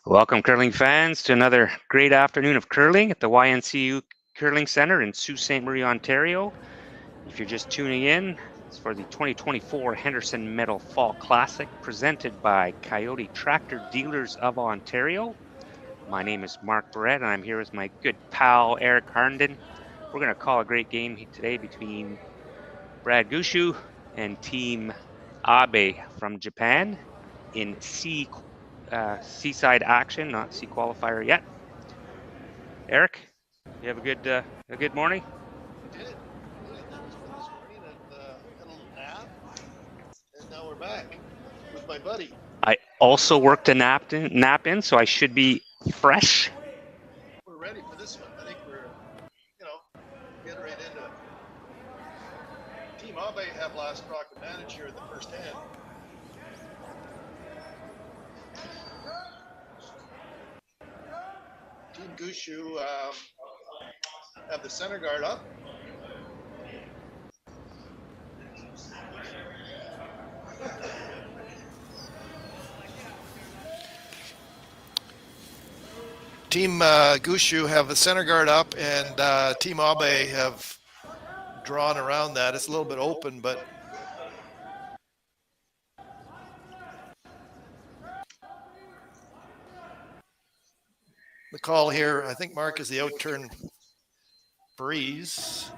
Welcome, curling fans, to another great afternoon of curling at the YNCU Curling Center in Sault Ste. Marie, Ontario. If you're just tuning in, it's for the 2024 Henderson Medal Fall Classic presented by Coyote Tractor Dealers of Ontario. My name is Marc Barrette, and I'm here with my good pal, Eric Harnden. We're going to call a great game today between Brad Gushue and Team Abe from Japan in seaside action, not sea qualifier yet. Eric, you have a good morning? I did. That was good this morning and had a little nap. And now we're back with my buddy. I also worked a nap in, so I should be fresh. We're ready for this one. I think we're, get right into it. Team Abe have last rock advantage here in the first hand. Team Gushue have the center guard up. Team Gushue have the center guard up, and Team Abe have drawn around that. It's a little bit open, but the call here, I think Marc is the out-turn breeze.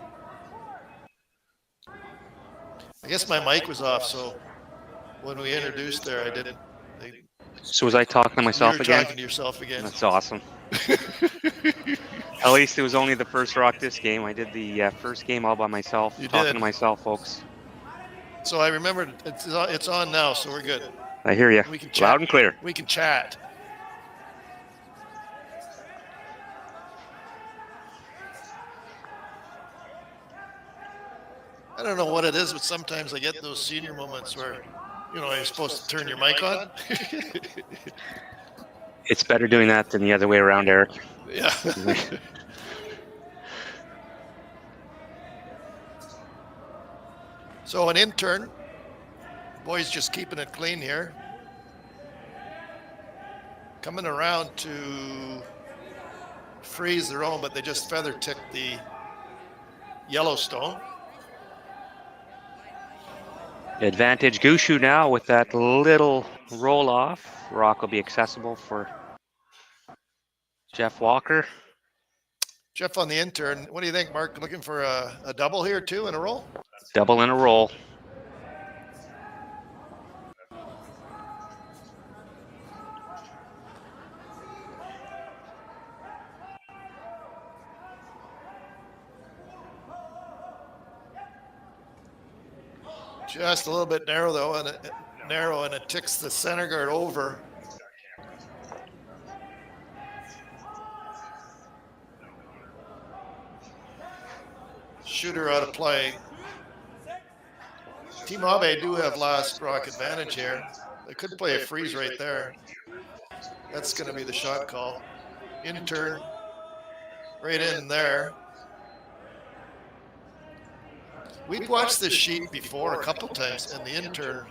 I guess my mic was off, so when we introduced there, I didn't. So was I talking to myself again? You're talking to yourself again. That's awesome. At least it was only the first rock this game. I did the first game all by myself, talking to myself, folks. So I remembered it's on now, so we're good. I hear you. We can chat. Loud and clear. We can chat. I don't know what it is, but sometimes I get those senior moments where, you're supposed to turn your mic on. It's better doing that than the other way around, Eric. Yeah. So an intern. Boys just keeping it clean here. Coming around to freeze their own, but they just feather ticked the Yellowstone. Advantage Gushue now with that little roll off. Rock will be accessible for Jeff Walker. Jeff on the intern. What do you think, Marc? Looking for a double here too in a roll? Double in a roll. Just a little bit narrow though, and it ticks the center guard over. Shooter out of play. Team Abe do have last rock advantage here. They could play a freeze right there. That's going to be the shot call. Intern right in there. We've watched this sheet before a couple times, and the intern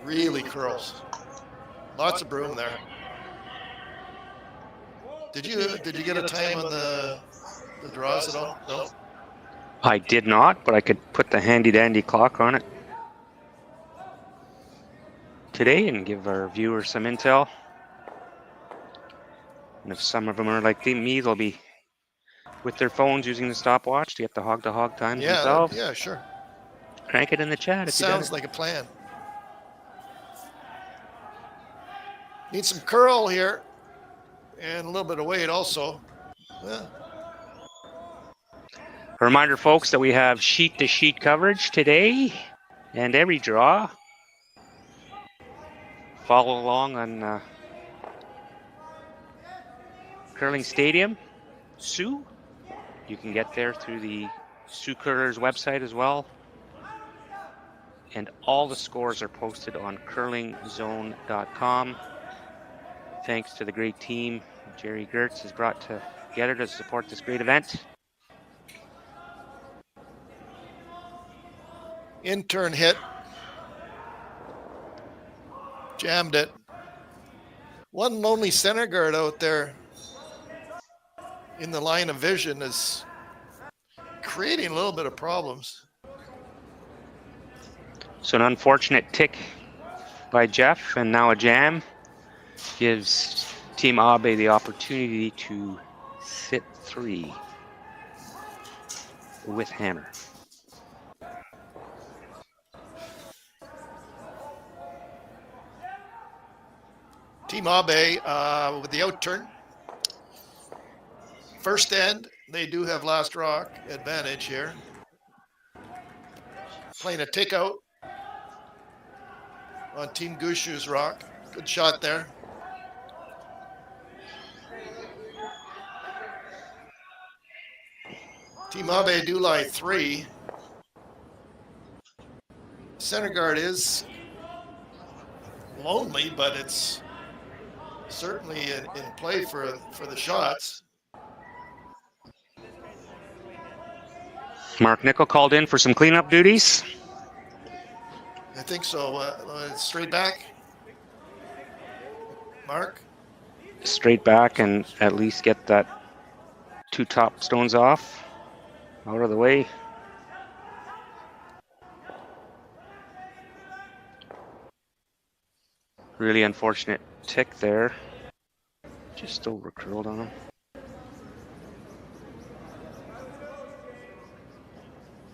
really curls. Lots of broom there. Did you get a time on the draws at all? No. I did not, but I could put the handy dandy clock on it today and give our viewers some intel. And if some of them are like me, they'll be with their phones using the stopwatch to get the hog-to-hog times themselves. Yeah, sure. Crank it in the chat if you Sounds like a plan. Need some curl here and a little bit of weight also. Yeah. A reminder, folks, that we have sheet-to-sheet coverage today and every draw. Follow along on Curling Stadium, Sault. You can get there through the Sault Curlers website as well. And all the scores are posted on curlingzone.com. Thanks to the great team Jerry Gertz has brought together to support this great event. Intern hit. Jammed it. One lonely center guard out there in the line of vision is creating a little bit of problems. So an unfortunate tick by Jeff, and now a jam gives Team Abe the opportunity to sit 3 with hammer. Team Abe with the outturn. First end, they do have last rock advantage here. Playing a take out on Team Gushue's rock. Good shot there. Team Abe do lie 3. Center guard is lonely, but it's certainly in play for the shots. Mark Nickel called in for some cleanup duties. I think so. Straight back. Mark? Straight back and at least get that 2 top stones off, out of the way. Really unfortunate tick there. Just over curled on him.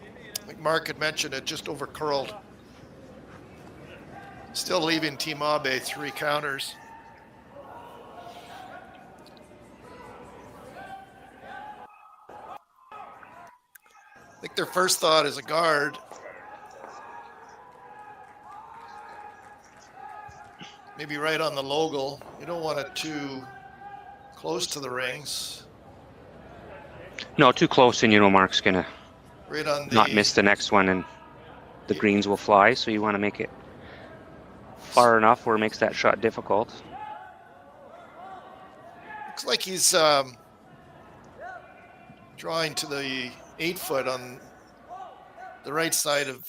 I think Mark had mentioned it, just over curled. Still leaving Team Abe 3 counters. I think their first thought is a guard. Maybe right on the logo. You don't want it too close to the rings. No, too close and Mark's gonna Right on the, not miss the next one and the greens will fly, so you want to make it far enough where it makes that shot difficult. Looks like he's drawing to the 8-foot on the right side of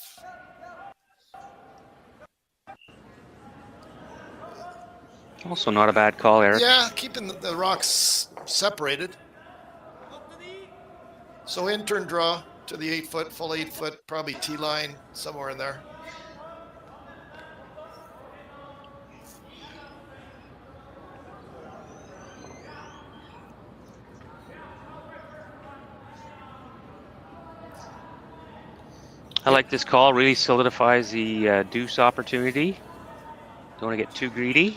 Also not a bad call, Eric. Yeah, keeping the rocks separated. So in turn draw to the 8-foot, full 8-foot, probably T-line somewhere in there. I like this call. Really solidifies the deuce opportunity. Don't want to get too greedy.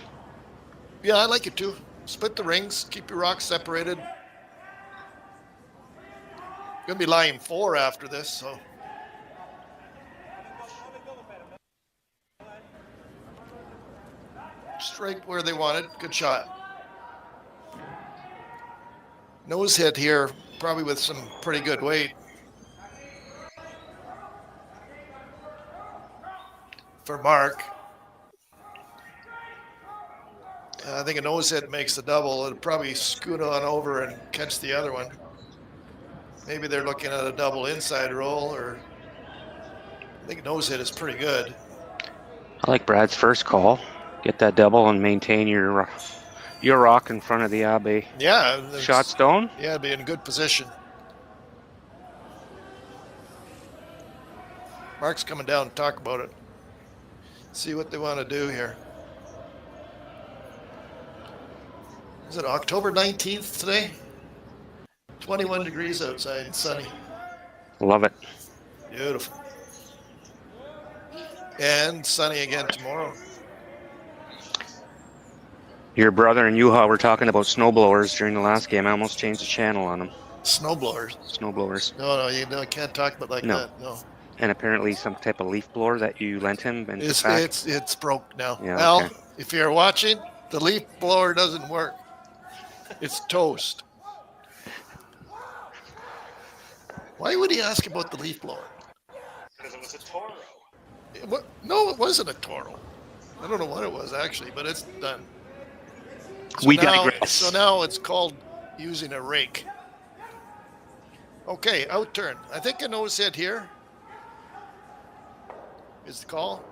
Yeah, I like it too. Split the rings, keep your rocks separated. Gonna be lying 4 after this, so. Just right where they wanted. Good shot. Nose hit here, probably with some pretty good weight. For Marc. I think a nose hit makes the double. It'll probably scoot on over and catch the other one. Maybe they're looking at a double inside roll, or I think a nose hit is pretty good. I like Brad's first call. Get that double and maintain your rock in front of the Abe. Yeah. Shot stone. Yeah, be in a good position. Marc's coming down to talk about it. See what they want to do here. Is it October 19th today? 21 degrees outside and sunny. Love it. Beautiful. And sunny again tomorrow. Your brother and Yuha were talking about snowblowers during the last game. I almost changed the channel on them. Snowblowers? Snowblowers. No, you can't talk about like that. No. And apparently some type of leaf blower that you lent him. And it's broke now. Yeah, Al, okay. If you're watching, the leaf blower doesn't work. It's toast. Why would he ask about the leaf blower? Because it was a Toro. No, it wasn't a Toro. I don't know what it was actually, but it's done. So We now, digress. So now it's called using a rake. Okay, out turn. I think a nose hit here is the call.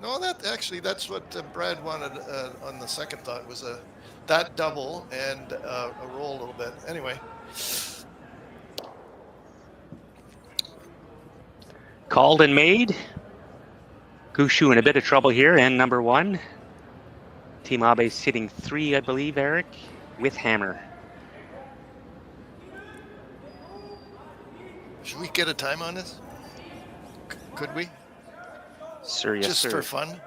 No, that's what Brad wanted on the second thought was a that double and roll a little bit. Anyway. Called and made. Gushue in a bit of trouble here, and number 1. Team Abe sitting 3, I believe, Eric, with hammer. Should we get a time on this? Could we? Sir, yes, just sir. for fun.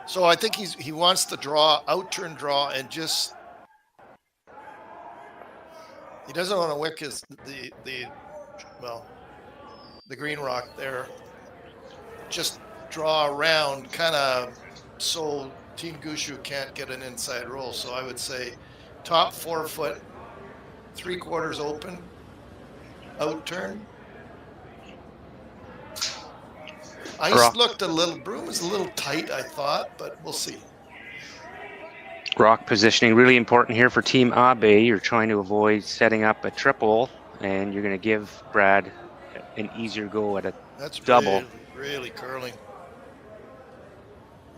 So I think he wants the draw, out-turn draw, and just he doesn't want to wick the green rock there. Just draw around, kind of, so Team Gushue can't get an inside roll. So I would say top 4 foot, 3/4 open, out-turn. Ice looked a little, broom was a little tight, I thought, but we'll see. Rock positioning really important here for Team Abe. You're trying to avoid setting up a triple, and you're going to give Brad an easier go at a double. Really curling.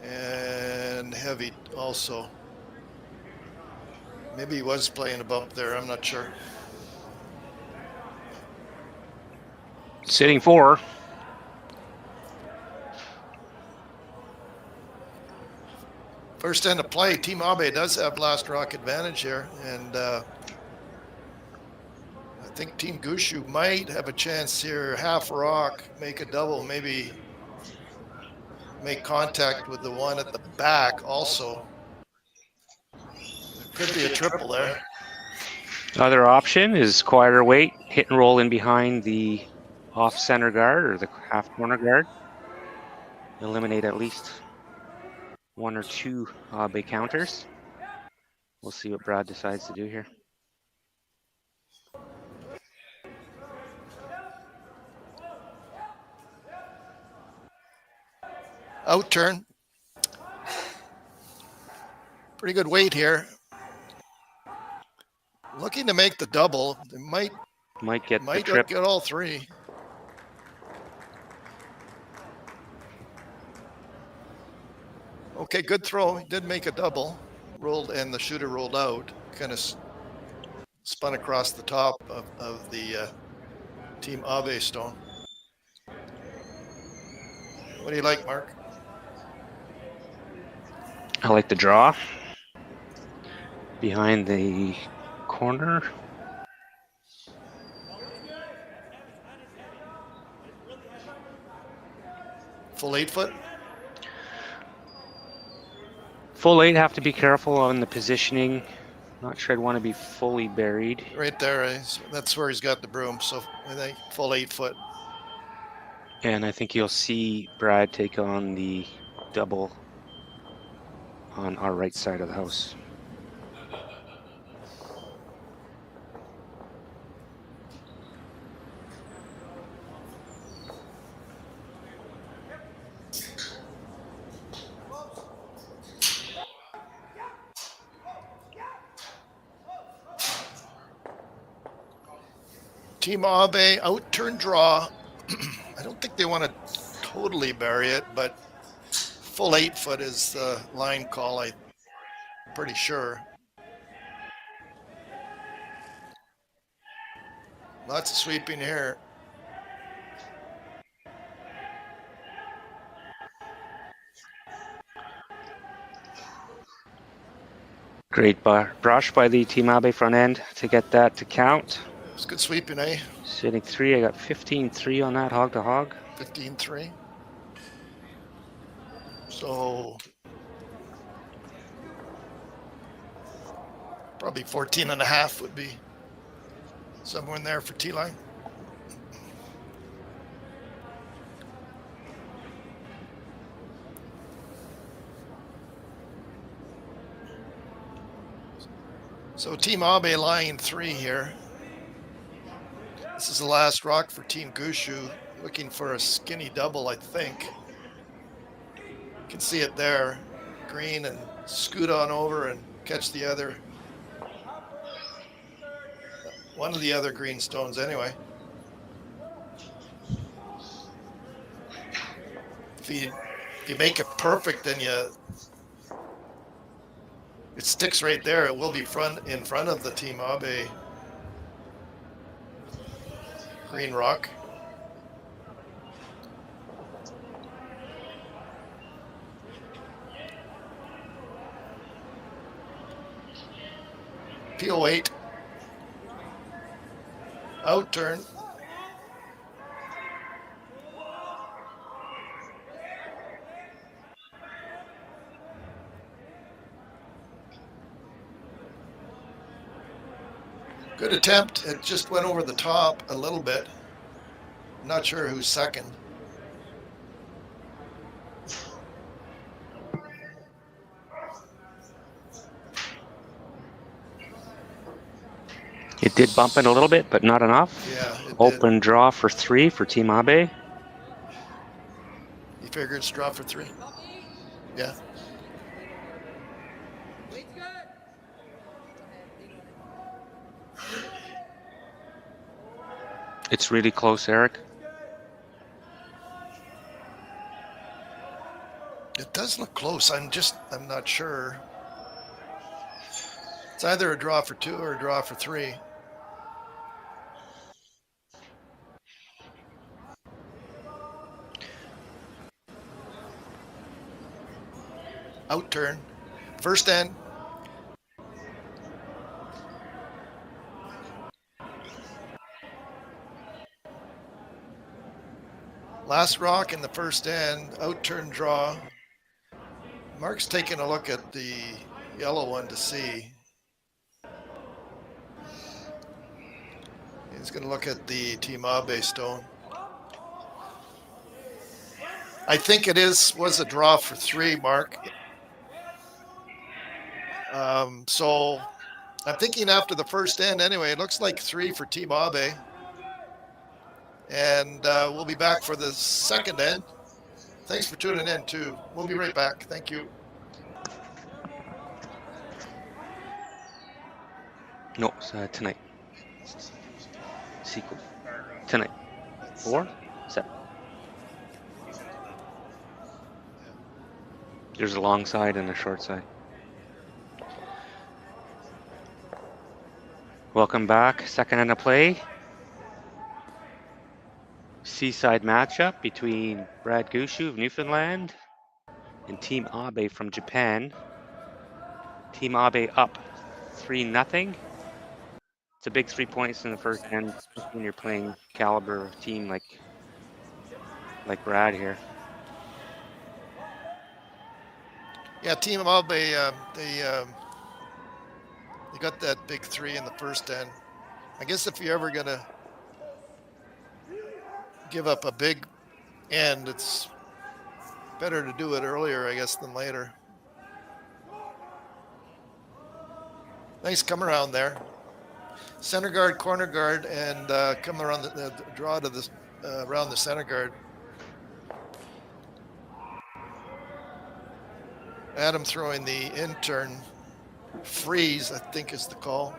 And heavy also. Maybe he was playing a bump there, I'm not sure. Sitting 4. First end of play, Team Abe does have last rock advantage here, and I think Team Gushue might have a chance here, half rock, make a double, maybe make contact with the one at the back also. Could be a triple there. Other option is quieter weight, hit and roll in behind the off-center guard or the half-corner guard. Eliminate at least 1 or 2 Abe counters. We'll see what Brad decides to do here. Out turn. Pretty good weight here. Looking to make the double. They might get the trip. Get all 3. Okay, good throw. He did make a double. Rolled, and the shooter rolled out. Kind of spun across the top of the Team Abe stone. What do you like, Marc? I like the draw. Behind the corner. Full 8 foot? Full 8, have to be careful on the positioning. Not sure I'd want to be fully buried. Right there, that's where he's got the broom, so I think full 8 foot. And I think you'll see Brad take on the double on our right side of the house. Team Abe, out-turn draw. I don't think they want to totally bury it, but full 8 foot is the line call, I'm pretty sure. Lots of sweeping here. Great brush by the Team Abe front end to get that to count. It's good sweeping, eh? Sitting 3, I got 15-3 on that hog to hog. 15-3. So probably 14.5 would be somewhere in there for T-line. So Team Abe line 3 here. This is the last rock for Team Gushue, looking for a skinny double, I think. You can see it there, green, and scoot on over and catch the other, one of the other green stones anyway. If you make it perfect, then it sticks right there, it will be in front of the Team Abe green rock. PO8. Out turn. Good attempt. It just went over the top a little bit. Not sure who's second. It did bump it a little bit, but not enough. Yeah, it Open did. draw for 3 for Team Abe. You figure it's draw for 3? Yeah. It's really close, Eric. It does look close. I'm not sure. It's either a draw for 2 or a draw for 3. Out turn. First end. Last rock in the first end. Out turn draw. Marc's taking a look at the yellow one to see. He's going to look at the Team Abe stone. I think it was a draw for 3, Marc. So I'm thinking after the first end anyway, it looks like 3 for Team Abe. And we'll be back for the second end. Thanks for tuning in too. We'll be right back. Thank you. No, it's, tonight. Sequel. Tonight. 4, 7. There's a long side and a short side. Welcome back. Second end of play. Seaside matchup between Brad Gushue of Newfoundland and Team Abe from Japan. Team Abe up 3-0. It's a big 3 points in the first end when you're playing caliber team like Brad here. Yeah, Team Abe, they got that big 3 in the first end. I guess if you're ever gonna give up a big end, it's better to do it earlier, I guess, than later. Nice come around there. Center guard, corner guard, and come around the draw to the around the center guard. Adam throwing the intern freeze, I think is the call.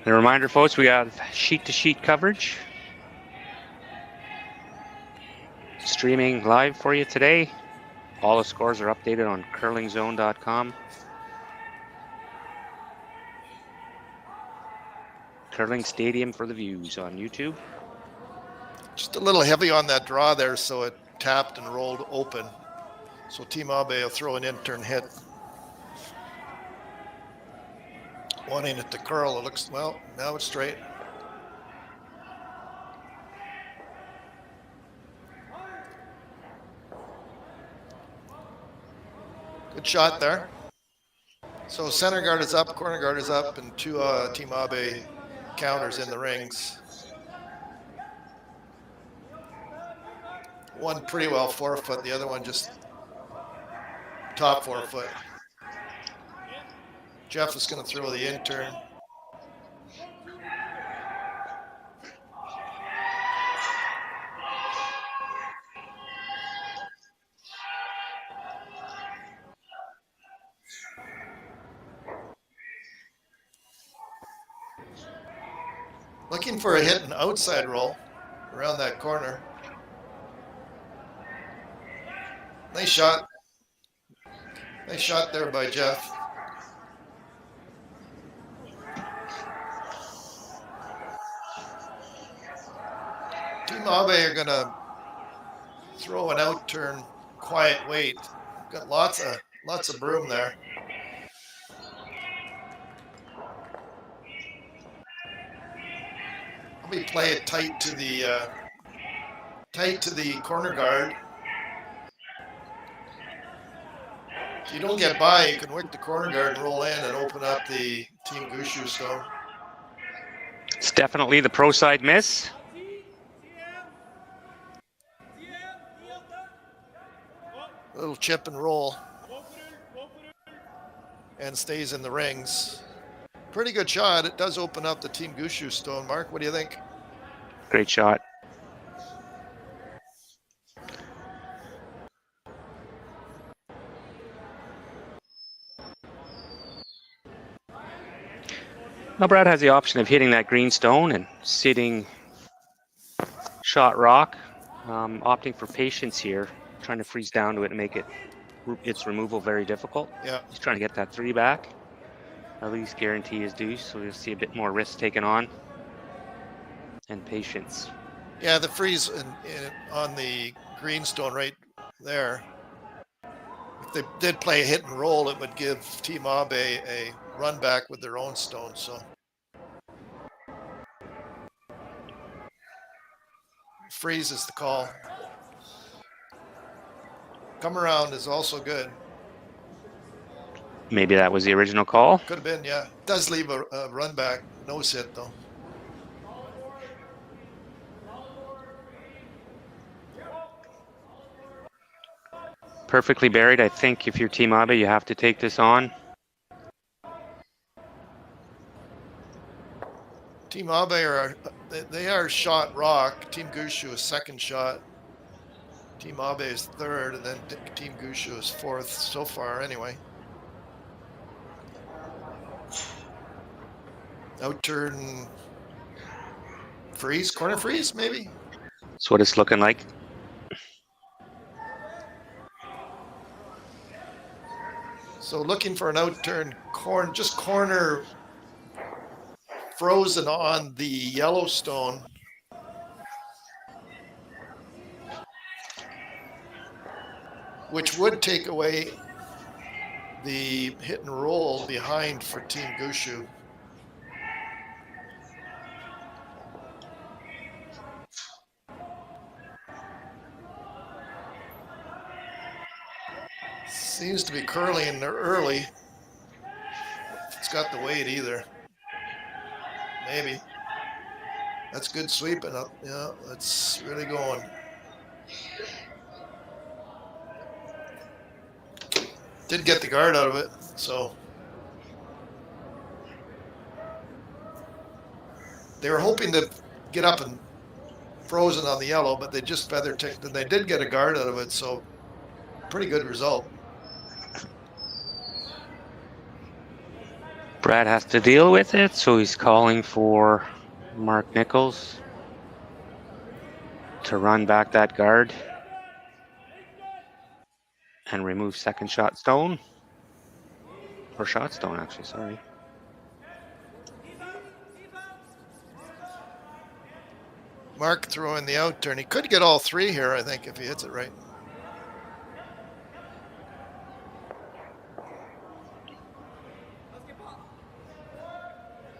And a reminder, folks, we have sheet-to-sheet coverage streaming live for you today. All the scores are updated on curlingzone.com. Curling Stadium for the Views on YouTube. Just a little heavy on that draw there, so it tapped and rolled open. So Team Abe will throw an intern hit. Wanting it to curl, it looks, well, now it's straight. Good shot there. So center guard is up, corner guard is up, and 2 Team Abe counters in the rings. One pretty well 4-foot, the other one just top 4-foot. Jeff is going to throw the intern. Looking for a hit and outside roll around that corner. Nice shot. Nice shot there by Jeff. Team Abe are going to throw an out turn, quiet wait. Got lots of broom there. Probably play it tight to the corner guard. If you don't get by, you can wick the corner guard and roll in and open up the Team Gushue stone. It's definitely the pro side miss. A little chip and roll. And stays in the rings. Pretty good shot. It does open up the Team Gushue stone. Mark, what do you think? Great shot. Now Brad has the option of hitting that green stone and sitting shot rock, opting for patience here, trying to freeze down to it and make its removal very difficult. Yeah. He's trying to get that 3 back. At least guarantee his deuce, so you'll see a bit more risk taken on. And patience. Yeah, the freeze on the green stone right there. If they did play a hit and roll, it would give Team Abe a run back with their own stone. So freeze is the call. Come around is also good. Maybe that was the original call. Could have been, yeah. Does leave a run back, nose hit though. Perfectly buried. I think if you're Team Abe, you have to take this on. Team Abe they are shot rock. Team Gushue is second shot. Team Abe is third, and then Team Gushue is fourth so far anyway. Out turn freeze, corner freeze maybe? That's what it's looking like. So looking for an out-turn corner frozen on the Yellowstone. Which would take away the hit and roll behind for Team Gushue. Seems to be curling in there early. It's got the weight either. Maybe. That's good sweeping up. Yeah, that's really going. Did get the guard out of it, so. They were hoping to get up and frozen on the yellow, but they just feather ticked, and they did get a guard out of it, so pretty good result. Brad has to deal with it, so he's calling for Mark Nichols to run back that guard and remove second shot stone. Or shot stone, actually, sorry. Marc throwing the out turn. He could get all three here, I think, if he hits it right.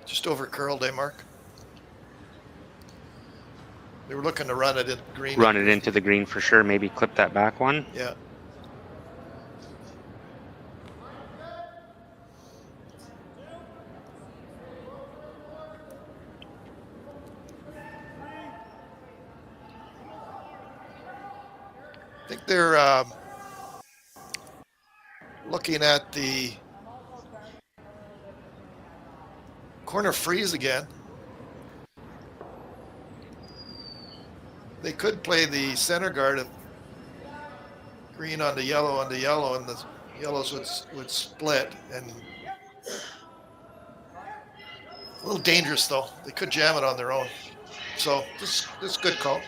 Just over curled, Marc? They were looking to run it in green. Run it into the green for sure. Maybe clip that back one. Yeah. I think they're looking at the corner freeze again. They could play the center guard of green onto yellow, and the yellows would split, and A little dangerous, though. They could jam it on their own. So this is good call.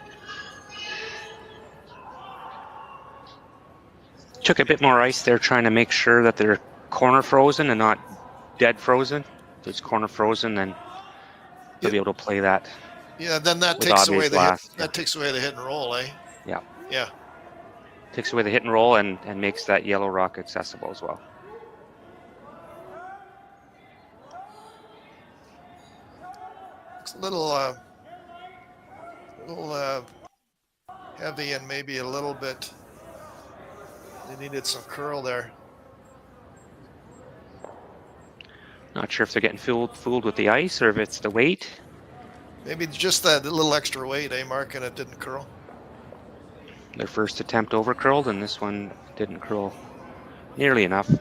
Took a bit more ice there, trying to make sure that they're corner frozen and not dead frozen. If it's corner frozen, then they'll be able to play that. Yeah, then that with takes away Abe's the last. hit. That takes away the hit and roll, eh? Yeah. Yeah. Takes away the hit and roll and makes that yellow rock accessible as well. It's a little heavy and maybe a little bit. They needed some curl there. Not sure if they're getting fooled with the ice or if it's the weight. Maybe just that little extra weight, eh, Mark, and it didn't curl. Their first attempt over curled, and this one didn't curl nearly enough.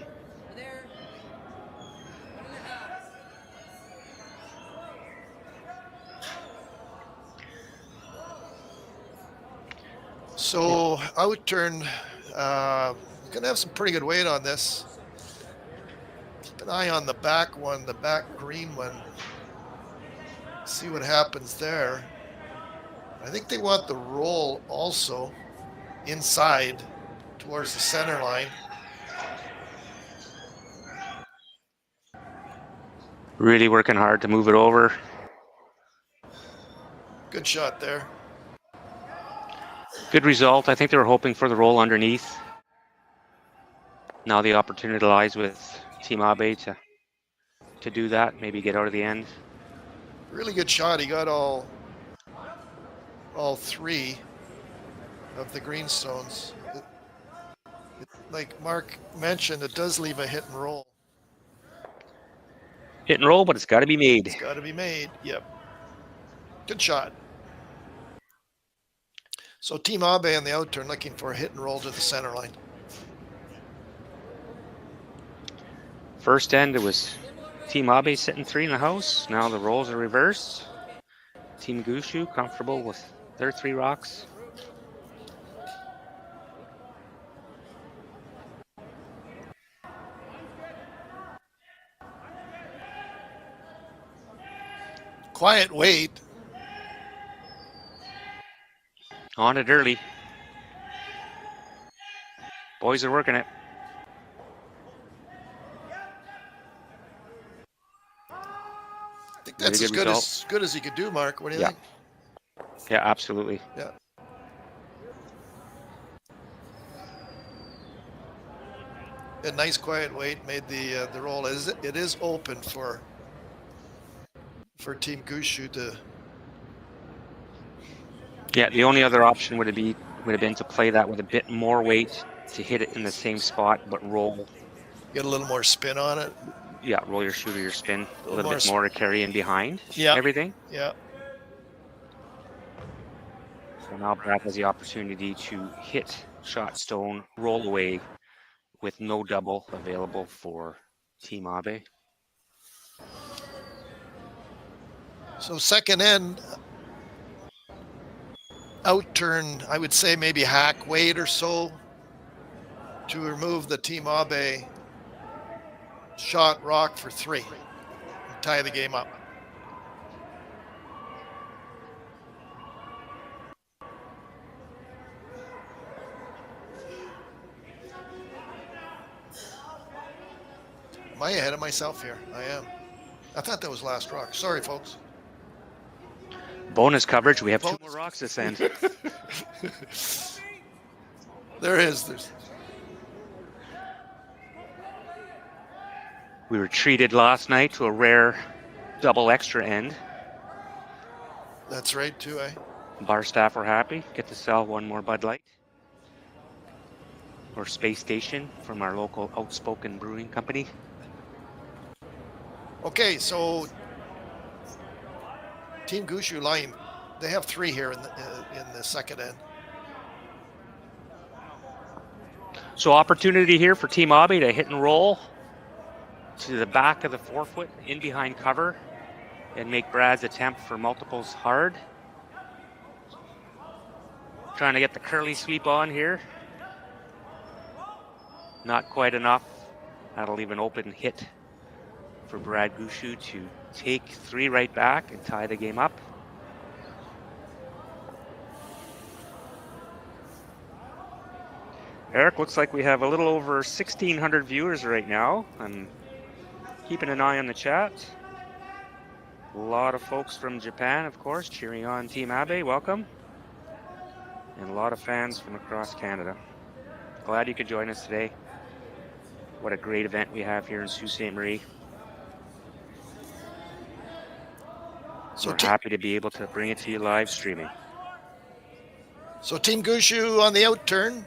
So outturn, gonna have some pretty good weight on this. Keep an eye on the back one, the back green one. See what happens there. I think they want the roll also inside towards the center line. Really working hard to move it over. Good shot there. Good result. I think they were hoping for the roll underneath. Now the opportunity lies with Team Abe to do that, maybe get out of the end. Really good shot. He got all three of the greenstones. Like Mark mentioned, it does leave a hit and roll. Hit and roll, but it's got to be made. It's got to be made. Yep. Good shot. So Team Abe on the outturn looking for a hit and roll to the center line. First end, it was Team Abe sitting 3 in the house. Now the rolls are reversed. Team Gushue comfortable with their 3 rocks. Quiet wait. On it early. Boys are working it. I think that's as good as he could do, Mark. What do you think? Yeah, absolutely. Yeah. A nice quiet wait made the roll. It is open for Team Gushue to. Yeah, the only other option would have been to play that with a bit more weight to hit it in the same spot, but roll. Get a little more spin on it. Yeah, roll your shoot or your spin a little bit more to carry in behind everything. Yeah. So now Barrette has the opportunity to hit shot stone, roll away with no double available for Team Abe. So second end, outturn, I would say maybe hack weight or so to remove the Team Abe shot rock for 3 and tie the game up. Am I ahead of myself here? I am. I thought that was last rock. Sorry, folks. Bonus coverage. We have 2 more rocks this end. There is. We were treated last night to a rare double extra end. That's right, too, eh? Bar staff were happy. Get to sell 1 more Bud Light. Or Space Station from our local Outspoken Brewing Company. Okay, so Team Gushue line, they have 3 here in the second end. So opportunity here for Team Abe to hit and roll to the back of the 4-foot, in behind cover, and make Brad's attempt for multiples hard. Trying to get the curly sweep on here. Not quite enough. That'll leave an open hit for Brad Gushue to take 3 right back and tie the game up. Eric, looks like we have a little over 1,600 viewers right now. I'm keeping an eye on the chat. A lot of folks from Japan, of course, cheering on Team Abe. Welcome. And a lot of fans from across Canada. Glad you could join us today. What a great event we have here in Sault Ste. Marie. So we're happy to be able to bring it to you live streaming. So Team Gushue on the outturn.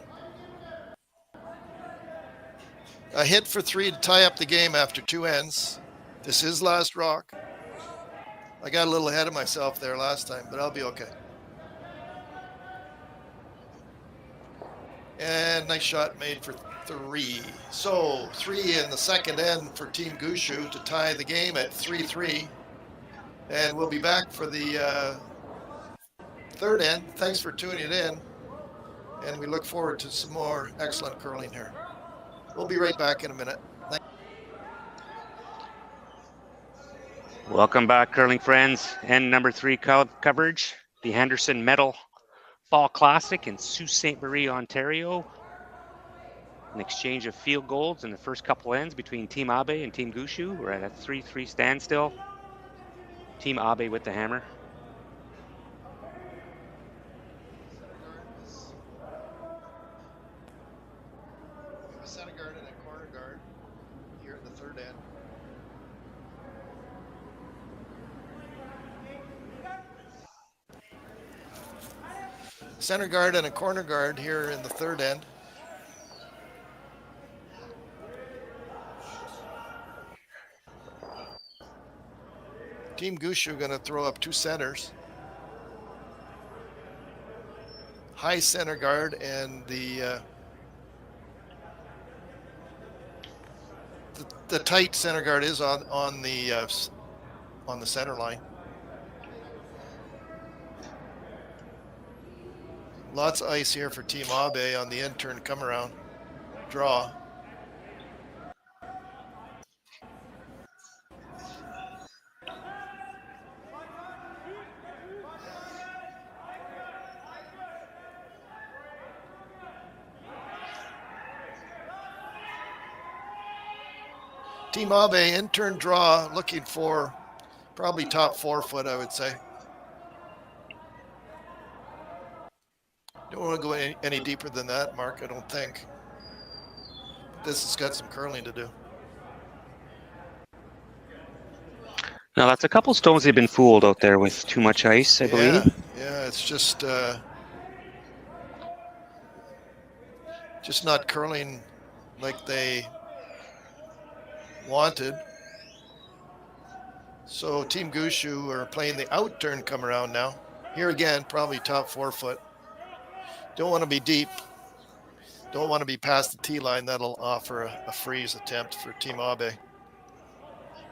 A hit for 3 to tie up the game after 2 ends. This is last rock. I got a little ahead of myself there last time, but I'll be okay. And nice shot made for 3. So 3 in the second end for Team Gushue to tie the game at 3-3. And we'll be back for the third end. Thanks for tuning in. And we look forward to some more excellent curling here. We'll be right back in a minute. Welcome back, curling friends. End number 3 coverage. The Henderson Medal Fall Classic in Sault Ste. Marie, Ontario. An exchange of field goals in the first couple ends between Team Abe and Team Gushue. We're at a 3-3 standstill. Team Abe with the hammer. We have a center guard and a corner guard here in the third end. Center guard and a corner guard here in the third end. Team Gushue going to throw up 2 centers. High center guard and the tight center guard is on the center line. Lots of ice here for Team Abe on the in-turn come around draw. Team Abe in-turn draw looking for probably top 4 foot, I would say. Don't want to go any deeper than that, Mark, I don't think. This has got some curling to do. Now, that's a couple stones they've been fooled out there with too much ice, I believe. Yeah, it's just not curling like they wanted. So Team Gushue are playing the out-turn come around now. Here again, probably top 4 foot. Don't want to be deep. Don't want to be past the tee line. That'll offer a freeze attempt for Team Abe.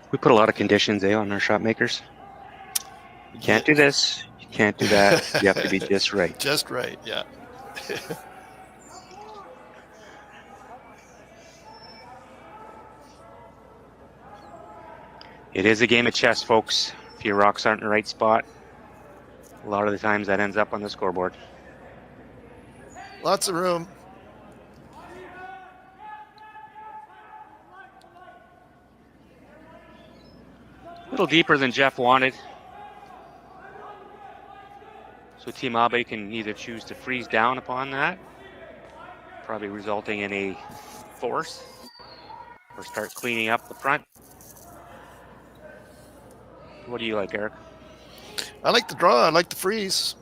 We put a lot of conditions on our shot makers. You can't do this. You can't do that. You have to be just right. Just right, yeah. It is a game of chess, folks. If your rocks aren't in the right spot, a lot of the times that ends up on the scoreboard. Lots of room. A little deeper than Jeff wanted. So Team Abe can either choose to freeze down upon that, probably resulting in a force, or start cleaning up the front. What do you like, Eric? I like the draw. I like the freeze.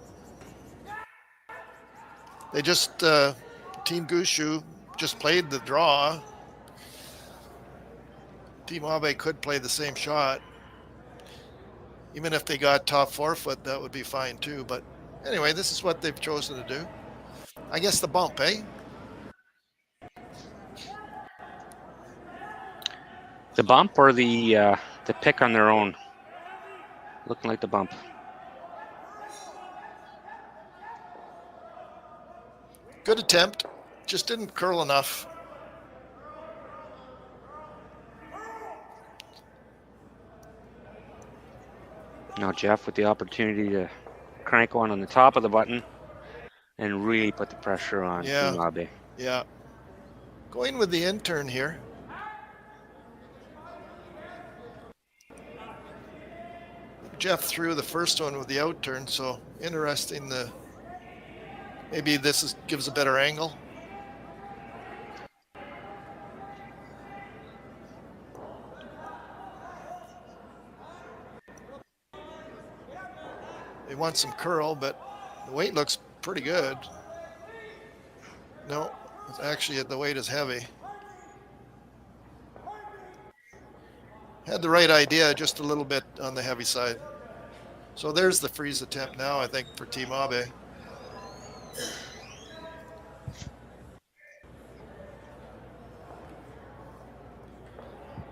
They just, Team Gushue just played the draw. Team Abe could play the same shot. Even if they got top 4 foot, that would be fine too. But anyway, this is what they've chosen to do. I guess the bump, eh? The bump or the pick on their own? Looking like the bump. Good attempt, just didn't curl enough. Now Jeff with the opportunity to crank one on the top of the button and really put the pressure on Team Abe. Yeah. Going with the intern here. Jeff threw the first one with the out turn, so interesting. Maybe this gives a better angle. They want some curl, but the weight looks pretty good. No, it's actually the weight is heavy. Had the right idea, just a little bit on the heavy side. So there's the freeze attempt now, I think, for Team Abe.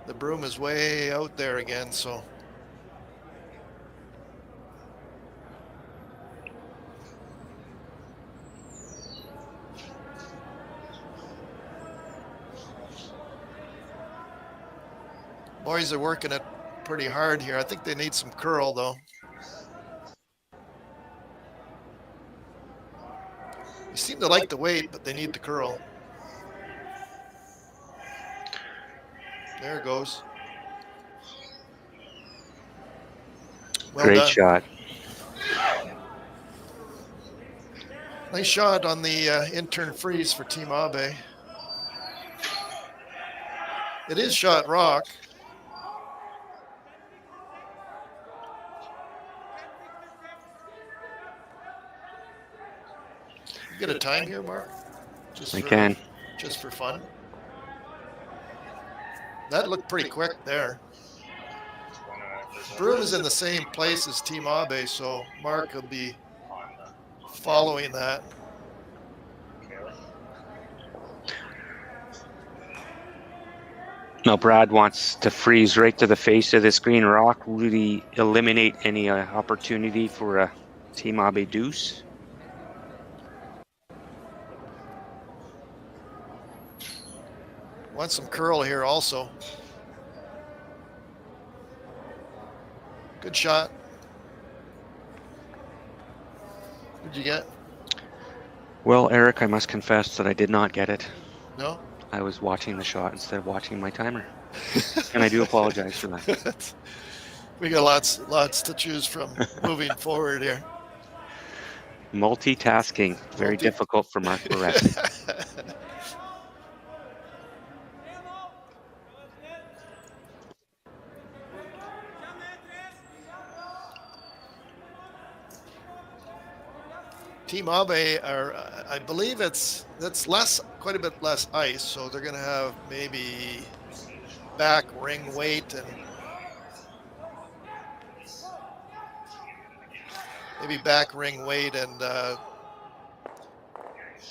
The broom is way out there again, so. Boys are working it pretty hard here. I think they need some curl, though. They seem to like the weight, but they need the curl. There it goes. Well Great done. shot. Nice shot on the intern freeze for Team Abe. It is shot rock. You get a time here, Marc? I can. Just for fun. That looked pretty quick there. Broom is in the same place as Team Abe, so Marc will be following that. No, Brad wants to freeze right to the face of this green rock, really eliminate any opportunity for a Team Abe deuce. Want some curl here also. Good shot. What'd you get? Well, Eric, I must confess that I did not get it. No? I was watching the shot instead of watching my timer. And I do apologize for that. We got lots to choose from moving forward here. Multitasking, very difficult for Marc Barrette. Team Abe are, I believe that's quite a bit less ice, so they're going to have maybe back ring weight and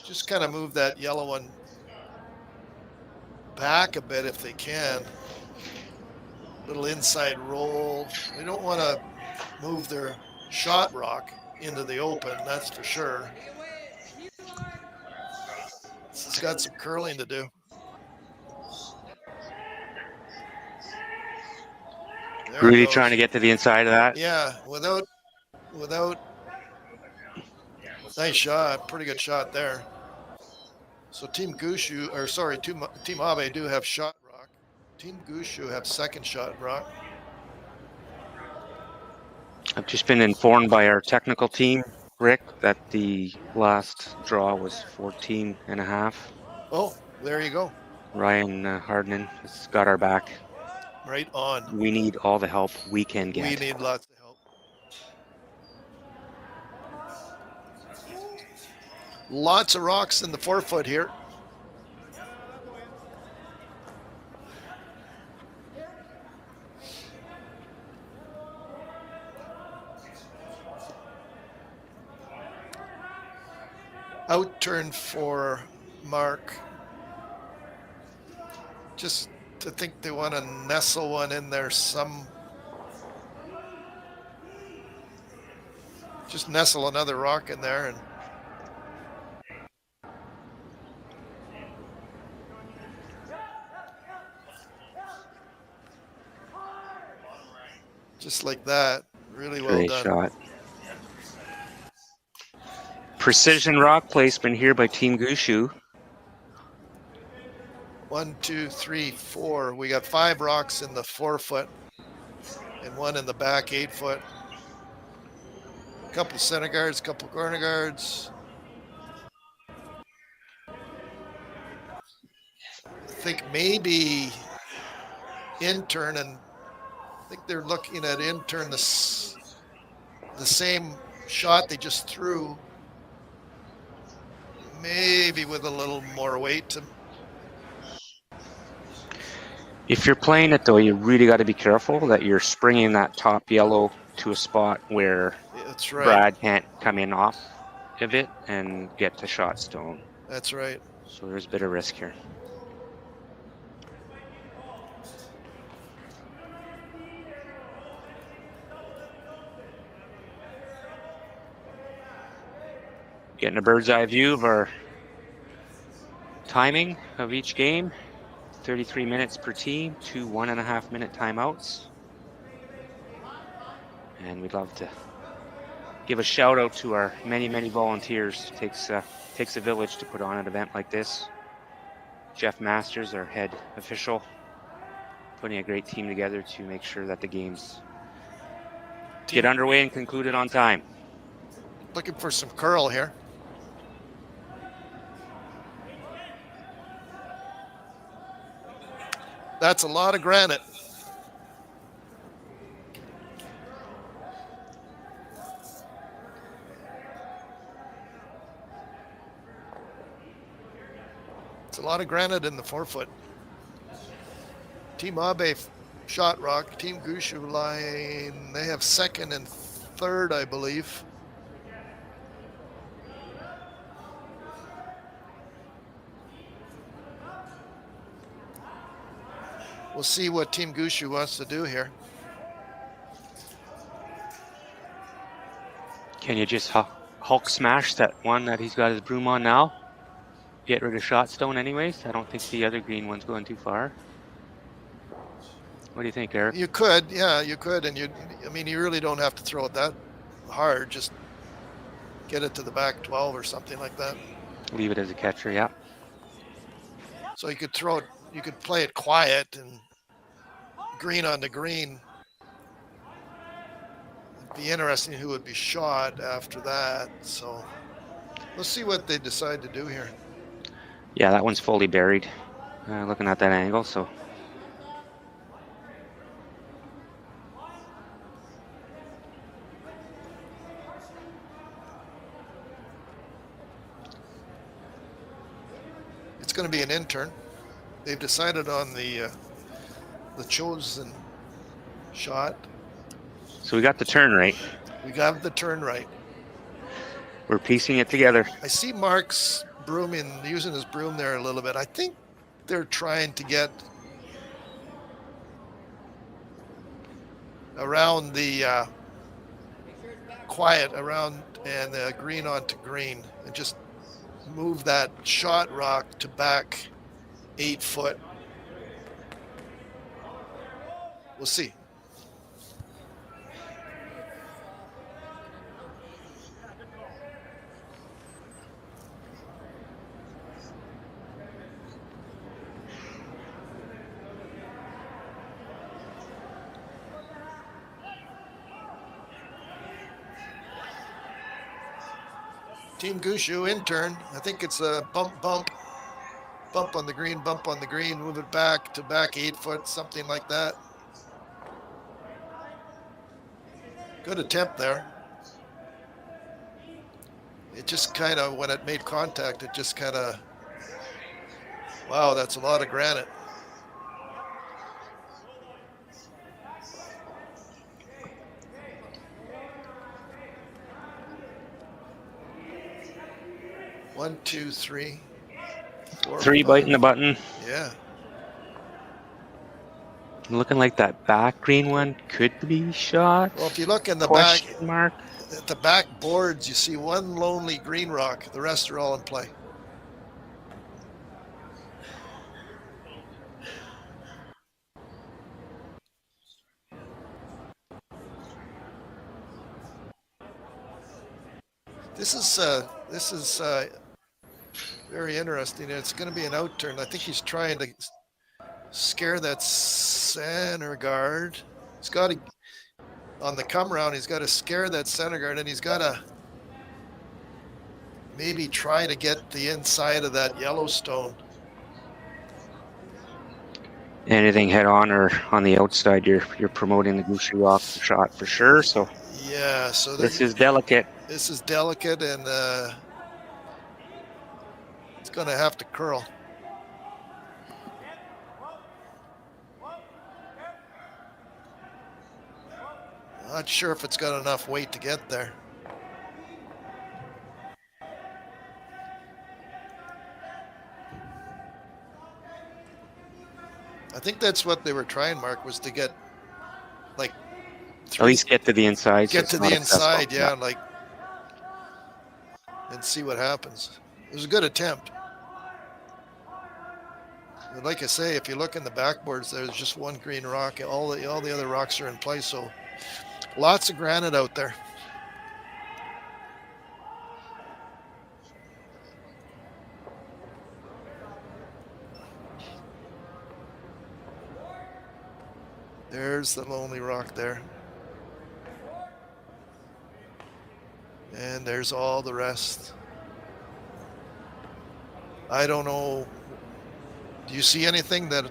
just kind of move that yellow one back a bit if they can. Little inside roll. They don't want to move their shot rock into the open, that's for sure. It's got some curling to do. There really trying to get to the inside of that. Yeah, without. Nice shot, pretty good shot there. So Team Gushue, or sorry, Team Abe do have shot rock. Team Gushue have second shot rock. I've just been informed by our technical team, Rick, that the last draw was 14 and a half. Oh, there you go. Ryan Harnden has got our back. Right on. We need all the help we can get. We need lots of help. Lots of rocks in the 4-foot here. Out turn for Marc. Just to think they want to nestle one in there just nestle another rock in there and just like that. Really well Great done. shot. Precision rock placement here by Team Gushue. 1, 2, 3, 4. We got 5 rocks in the 4-foot and 1 in the back 8-foot. A couple center guards, a couple corner guards. I think maybe intern, and I think they're looking at intern the same shot they just threw, maybe with a little more weight. If you're playing it though, you really got to be careful that you're springing that top yellow to a spot where That's right. Brad can't come in off of it and get to shot stone. That's right. So there's a bit of risk here. Getting a bird's eye view of our timing of each game. 33 minutes per team, 2 1.5-minute timeouts. And we'd love to give a shout out to our many volunteers. Takes a village to put on an event like this. Jeff Masters, our head official, putting a great team together to make sure that the games get underway and concluded on time. Looking for some curl here. That's a lot of granite. It's a lot of granite in the 4-foot. Team Abe shot rock. Team Gushue line, they have 2nd and 3rd, I believe. We'll see what Team Gushue wants to do here. Can you just Hulk smash that one that he's got his broom on now? Get rid of shot stone anyways? I don't think the other green one's going too far. What do you think, Eric? You could, yeah, you could. And you really don't have to throw it that hard. Just get it to the back 12 or something like that. Leave it as a catcher, yeah. So you could throw it, you could play it quiet and green on the green. It'd be interesting who would be shot after that. So let's see what they decide to do here. Yeah, that one's fully buried. Looking at that angle, so. It's going to be an intern. They've decided on the chosen shot. So we got the turn right. We got the turn right. We're piecing it together. I see Marc's using his broom there a little bit. I think they're trying to get around the quiet around and green onto green and just move that shot rock to back 8-foot. We'll see. Team Gushue intern. I think it's a bump on the green, move it back to back 8-foot, something like that. Good attempt there. It just kind of, when it made contact, it just kind of, wow, that's a lot of granite. One, two, three. 3 biting the button. Yeah. Looking like that back green one could be shot. Well, if you look in the Question mark. at the back boards, you see one lonely green rock. The rest are all in play. This is very interesting. It's going to be an outturn. I think he's trying to scare that center guard. He's got to, on the come around, he's got to scare that center guard, and he's got to maybe try to get the inside of that Yellowstone. Anything head on or on the outside, you're promoting the Gushue off the shot for sure. So yeah, so this is delicate. This is delicate, and it's going to have to curl. Not sure if it's got enough weight to get there. I think that's what they were trying, Mark, was to get like at least get to the inside. Get to the inside, yeah, like, and see what happens. It was a good attempt. But like I say, if you look in the backboards, there's just one green rock. All the other rocks are in place, so lots of granite out there. There's the lonely rock there. And there's all the rest. I don't know. Do you see anything that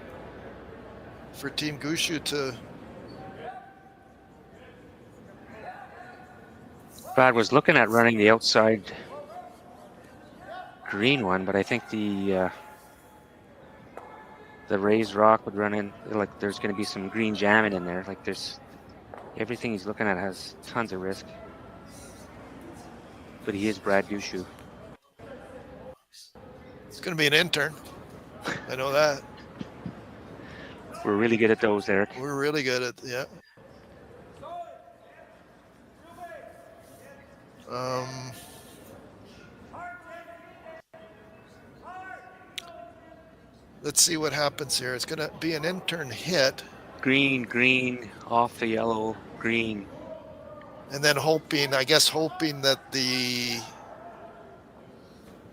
for Team Gushue to? Brad was looking at running the outside green one, but I think the raised rock would run in, like there's going to be some green jamming in there. Like there's everything he's looking at has tons of risk. But he is Brad Gushue. It's going to be an intern. I know that. We're really good at those, Eric. We're really good at, yeah. Let's see what happens here. It's going to be an intern hit. Green, green, off the yellow, green. And then hoping that the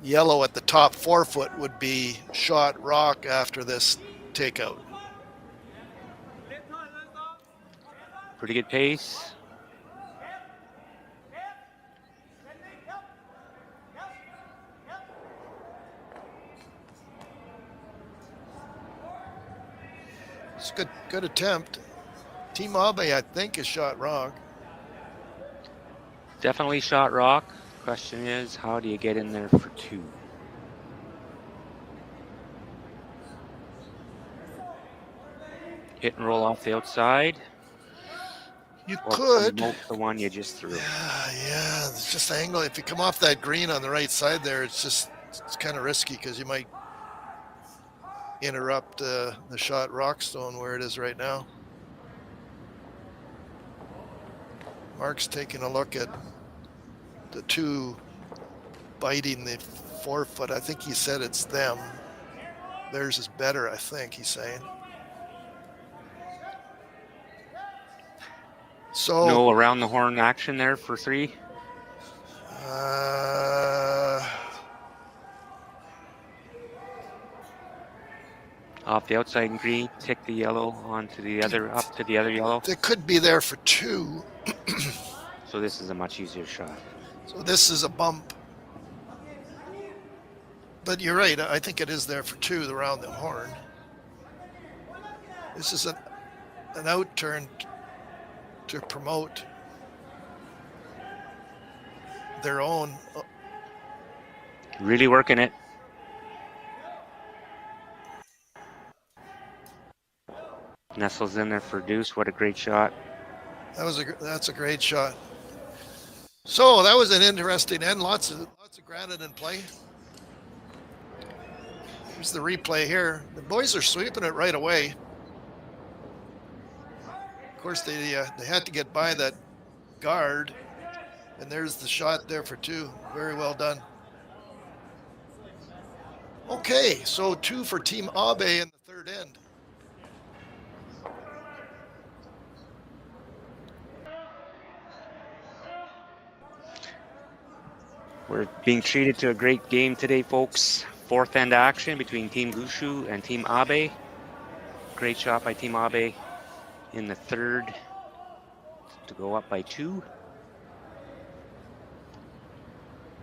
yellow at the top 4 foot would be shot rock after this takeout. Pretty good pace. It's a good attempt. Team Abe, I think, is shot rock. Definitely shot rock. Question is, how do you get in there for 2? Hit and roll off the outside. You or could. Promote the one you just threw. Yeah. It's just angle. If you come off that green on the right side there, it's kind of risky because you might interrupt the shot rock stone where it is right now. Marc's taking a look at the 2 biting the 4 foot. I think he said it's them. Theirs is better, I think he's saying. So no around the horn action there for 3. Off the outside and green, tick the yellow onto the other, up to the other yellow. It could be there for 2. So this is a much easier shot. So this is a bump. But you're right. I think it is there for 2 around the horn. This is an outturn to promote their own. Really working it. Nestles in there for deuce. What a great shot. That's a great shot. So that was an interesting end. Lots of granite in play. Here's the replay here. The boys are sweeping it right away. Of course, they had to get by that guard, and there's the shot there for 2. Very well done. Okay, so 2 for Team Abe in the third end. We're being treated to a great game today, folks. Fourth end action between Team Gushue and Team Abe. Great shot by Team Abe in the third to go up by 2.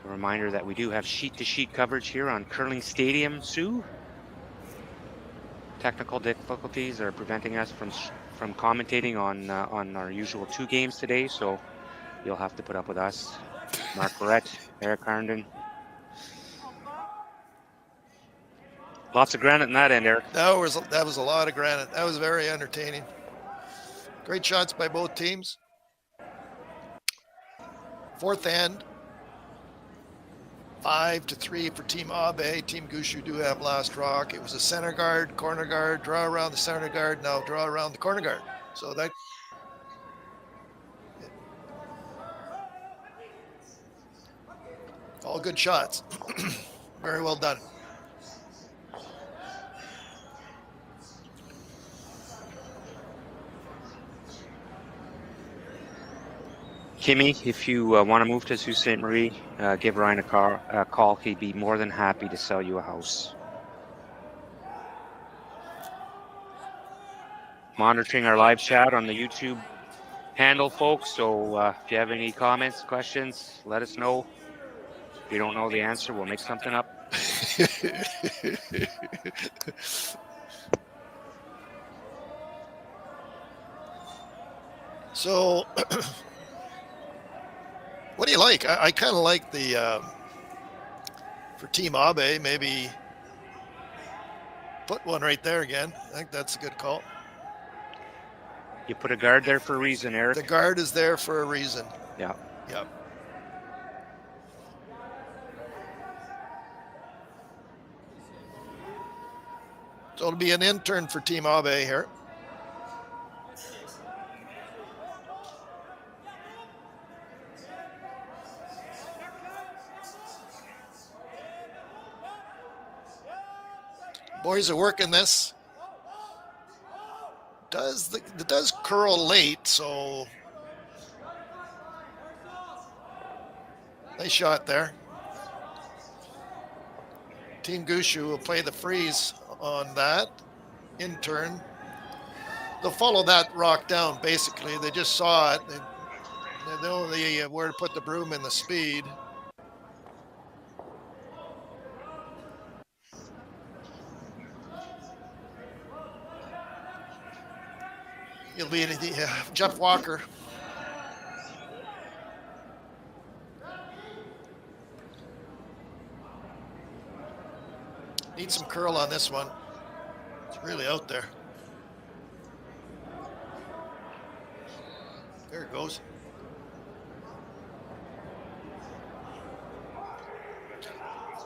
A reminder that we do have sheet-to-sheet coverage here on Curling Stadium, Sue. Technical difficulties are preventing us from commentating on our usual 2 games today, so you'll have to put up with us. Marc, Barrette, Eric Harnden. Lots of granite in that end, Eric. That was a lot of granite. That was very entertaining. Great shots by both teams. Fourth end, 5-3 for Team Abe. Team Gushue do have last rock. It was a center guard, corner guard, draw around the center guard, now draw around the corner guard. So that all good shots. Very well done. Kimmy, if you want to move to Sault Ste. Marie, give Ryan a call. He'd be more than happy to sell you a house. Monitoring our live chat on the YouTube handle, folks. So if you have any comments, questions, let us know. If you don't know the answer, we'll make something up. So, what do you like? I kind of like the, for Team Abe, maybe put one right there again. I think that's a good call. You put a guard there for a reason, Eric. The guard is there for a reason. Yeah. Yeah. So it'll be an intern for Team Abe here. Boys are working this. It does curl late, so nice shot there. Team Gushue will play the freeze on that. In turn, they'll follow that rock down, basically. They just saw it. They know where to put the broom and the speed. It'll be Jeff Walker. Need some curl on this one. It's really out there. There it goes.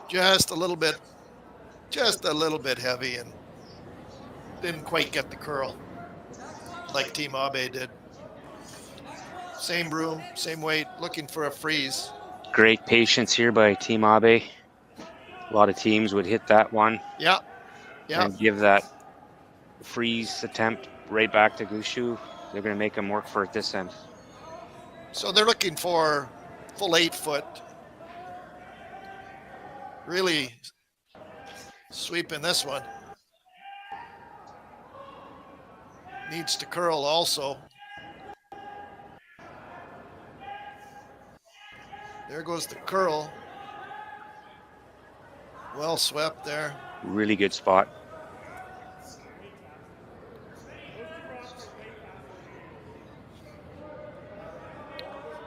Just a little bit heavy and didn't quite get the curl like Team Abe did. Same broom, same weight, looking for a freeze. Great patience here by Team Abe. A lot of teams would hit that one. Yeah. And give that freeze attempt right back to Gushue. They're going to make them work for it this end. So they're looking for full 8 foot. Really sweeping this one. Needs to curl also. There goes the curl. Well swept there. Really good spot.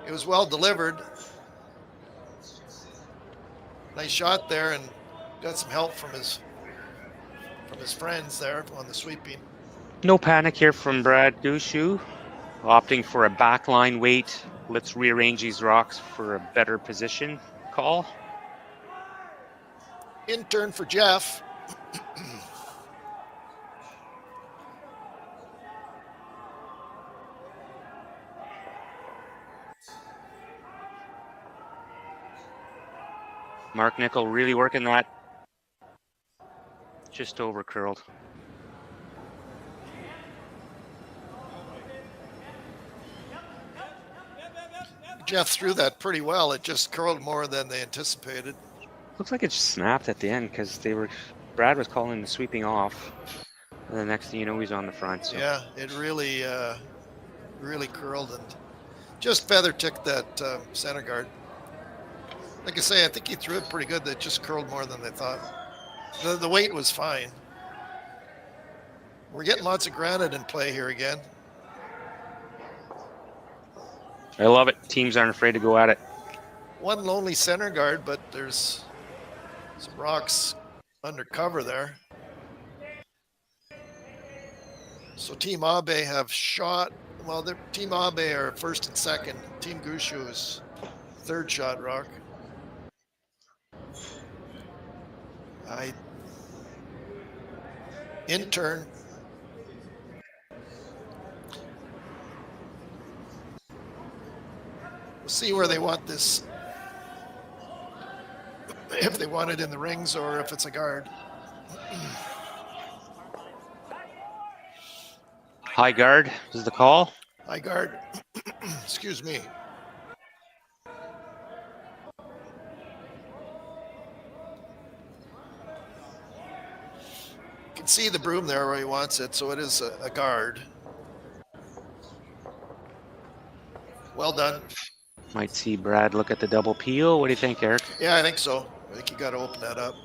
It was well delivered. Nice shot there, and got some help from his friends there on the sweeping. No panic here from Brad Gushue, opting for a backline wait. Let's rearrange these rocks for a better position call. Intern for Jeff. Mark Nickel really working that. Just over curled. Jeff threw that pretty well. It just curled more than they anticipated. Looks like it snapped at the end because Brad was calling the sweeping off. And the next thing you know, he's on the front. So. Yeah, it really, really curled and just feather ticked that center guard. Like I say, I think he threw it pretty good. That just curled more than they thought. The weight was fine. We're getting lots of granite in play here again. I love it. Teams aren't afraid to go at it. One lonely center guard, but there's some rocks under cover there. So Team Abe have shot. Well, Team Abe are first and second. Team Gushue is third shot rock. Intern. We'll see where they want this. If they want it in the rings or if it's a guard. High guard is the call. High guard. Excuse me. You can see the broom there where he wants it, so it is a guard. Well done. Might see Brad look at the double peel. What do you think, Eric? Yeah, I think so. I think you got to open that up.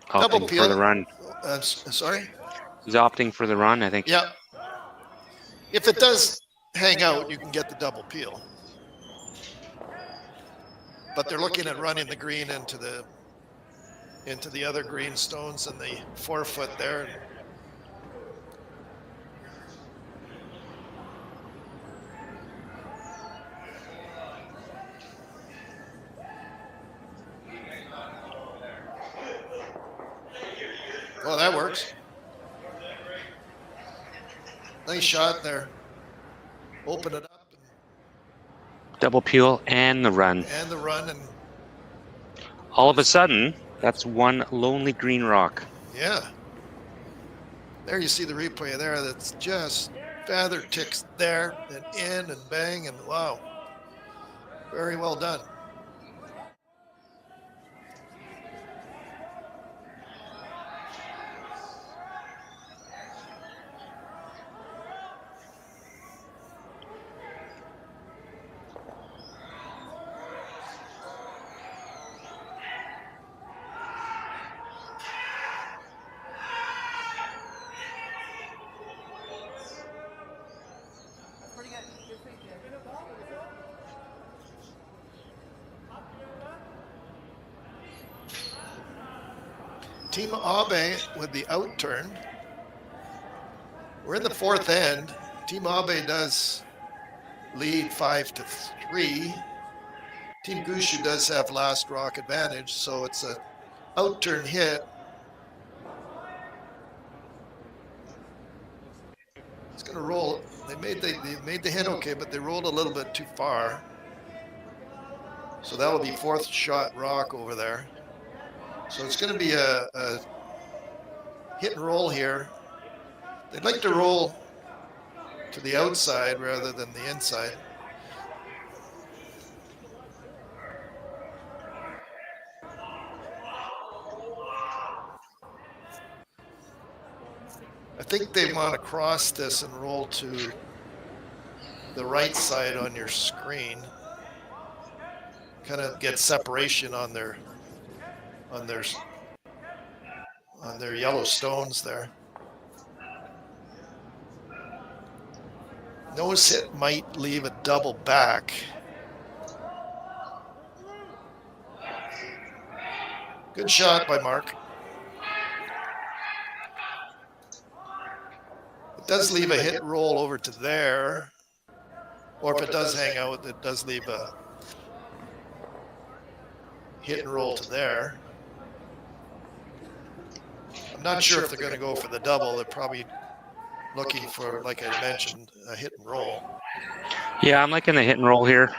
Opting for the run. Sorry? He's opting for the run, I think. Yeah. If it does hang out, you can get the double peel. But they're looking at running the green into the other green stones and the 4 foot there. Well, that works. Nice shot there. Open it up. Double peel and the run. And the run. And all of a sudden, that's one lonely green rock. Yeah. There you see the replay there. That's just feather ticks there and in and bang and wow. Very well done. Team Abe with the out turn. We're in the fourth end. Team Abe does lead 5-3. Team Gushue does have last rock advantage, so it's a out turn hit. It's going to roll. They made the hit okay, but they rolled a little bit too far. So that will be fourth shot rock over there. So it's going to be a hit and roll here. They'd like to roll to the outside rather than the inside. I think they want to cross this and roll to the right side on your screen. Kind of get separation on their yellow stones there. Nose hit might leave a double back. Good shot by Marc. It does leave a hit roll over to there. Or if it does hang out, it does leave a hit and roll to there. I'm not sure if they're going to go for the double. They're probably looking for, like I mentioned, a hit and roll. Yeah, I'm liking the hit and roll here.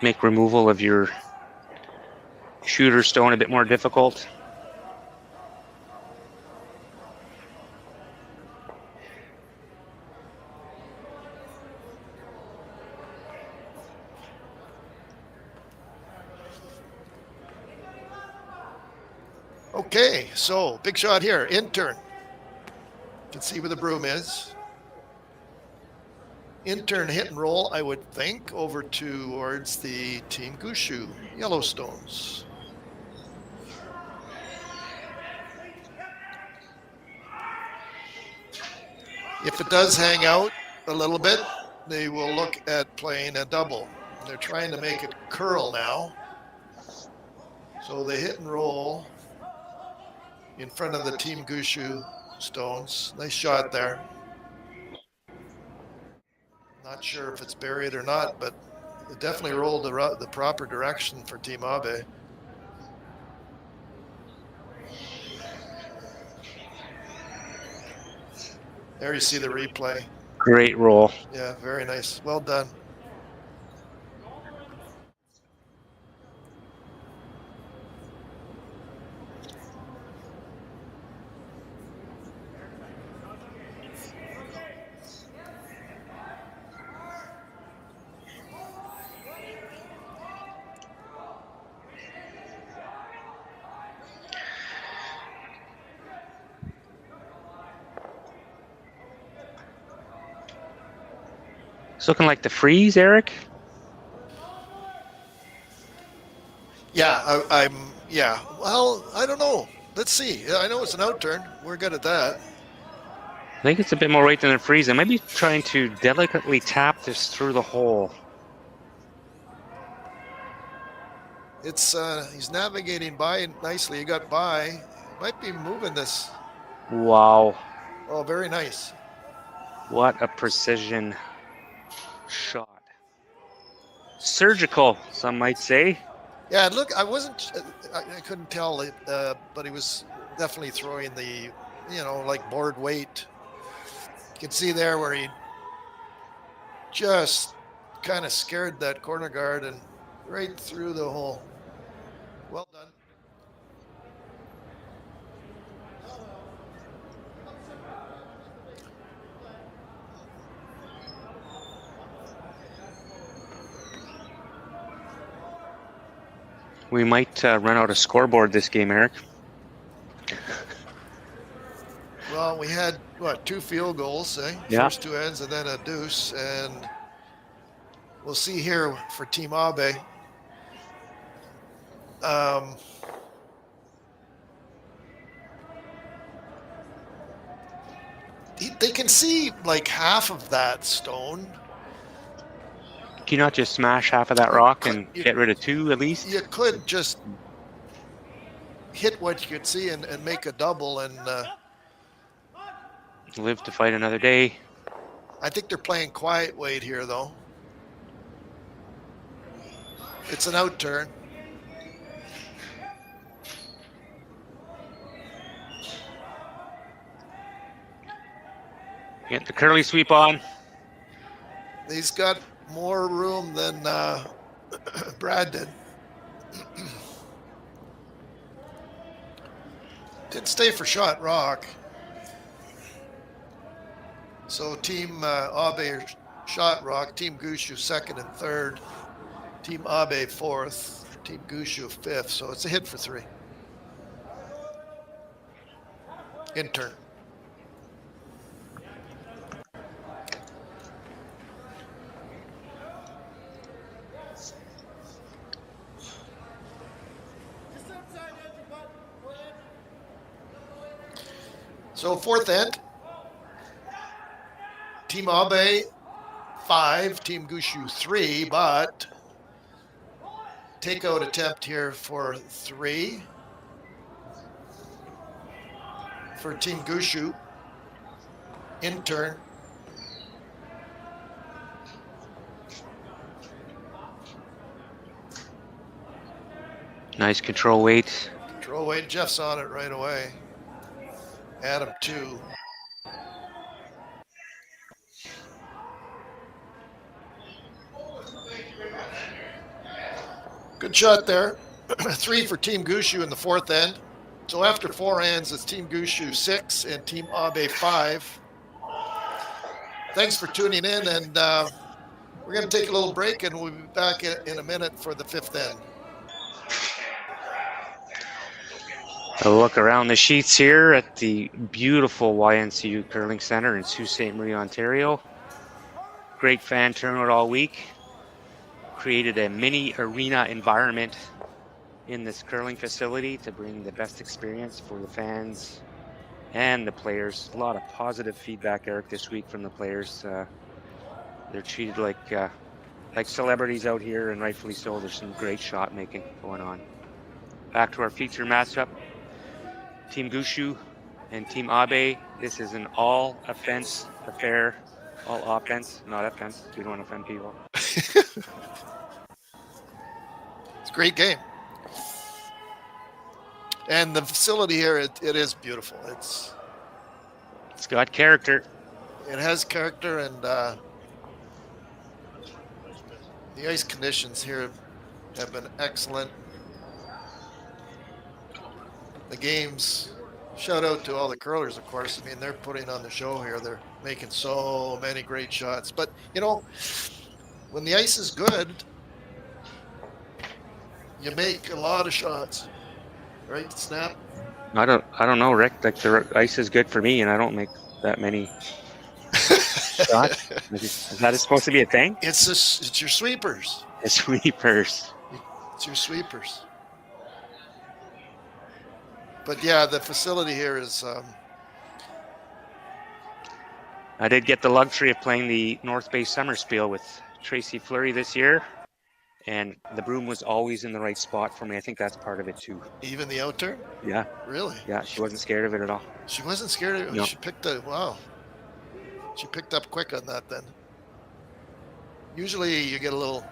Make removal of your shooter stone a bit more difficult. Okay, so big shot here. Intern. You can see where the broom is. Intern hit and roll, I would think, over towards the Team Gushue Yellowstones. If it does hang out a little bit, they will look at playing a double. They're trying to make it curl now. So they hit and roll in front of the Team Gushue stones. Nice shot there. Not sure if it's buried or not, but it definitely rolled the proper direction for Team Abe. There you see the replay. Great roll. Yeah, very nice. Well done. It's looking like the freeze, Eric. Yeah, yeah. Well, I don't know. Let's see. I know it's an outturn. We're good at that. I think it's a bit more right than a freeze. I might be trying to delicately tap this through the hole. It's he's navigating by nicely. He got by. Might be moving this. Wow. Oh, very nice. What a precision shot. Surgical, some might say. Yeah, look, I couldn't tell it, but he was definitely throwing the, like board weight. You can see there where he just kind of scared that corner guard and right through the hole. Well done. We might run out of scoreboard this game, Eric. Well, we had, 2 field goals, Yeah. First 2 ends and then a deuce. And we'll see here for Team Abe. They can see like half of that stone. Can you not just smash half of that rock and get rid of 2 at least? You could just hit what you could see and make a double. And Live to fight another day. I think they're playing quiet weight here, though. It's an outturn. Get the curly sweep on. He's got more room than Brad did. Did stay for shot rock. So Team Abe shot rock, Team Gushue second and third, Team Abe fourth, Team Gushue fifth. So it's a hit for 3. Intern. So 4th end. Team Abe 5, Team Gushue 3, but takeout attempt here for 3 for Team Gushue. Intern. Nice control weight. Control weight. Jeff's on it right away. Adam 2. Good shot there. 3 for Team Gushue in the 4th end. So after 4 ends, it's Team Gushue 6 and Team Abe 5. Thanks for tuning in, and we're going to take a little break, and we'll be back in a minute for the 5th end. A look around the sheets here at the beautiful YNCU Curling Center in Sault Ste. Marie, Ontario. Great fan turnout all week. Created a mini arena environment in this curling facility to bring the best experience for the fans and the players. A lot of positive feedback, Eric, this week from the players. They're treated like celebrities out here, and rightfully so. There's some great shot making going on. Back to our feature matchup. Team Gushue and Team Abe. This is an all offense affair. All offense, not offense. We don't want to offend people. It's a great game. And the facility here, it is beautiful. It's got character. It has character, and the ice conditions here have been excellent. The games, shout out to all the curlers, of course. I mean, they're putting on the show here. They're making so many great shots. But, you know, when the ice is good, you make a lot of shots. Right, Snap? I don't know, Rick. Like, the ice is good for me, and I don't make that many shots. Is that supposed to be a thing? It's your sweepers. The sweepers. It's your sweepers. But yeah, the facility here is. I did get the luxury of playing the North Bay Summer Spiel with Tracy Fleury this year, and the broom was always in the right spot for me. I think that's part of it too. Even the out turn? Yeah. Really? Yeah, she wasn't scared of it at all. She wasn't scared of it? No. She picked She picked up quick on that then. Usually you get a little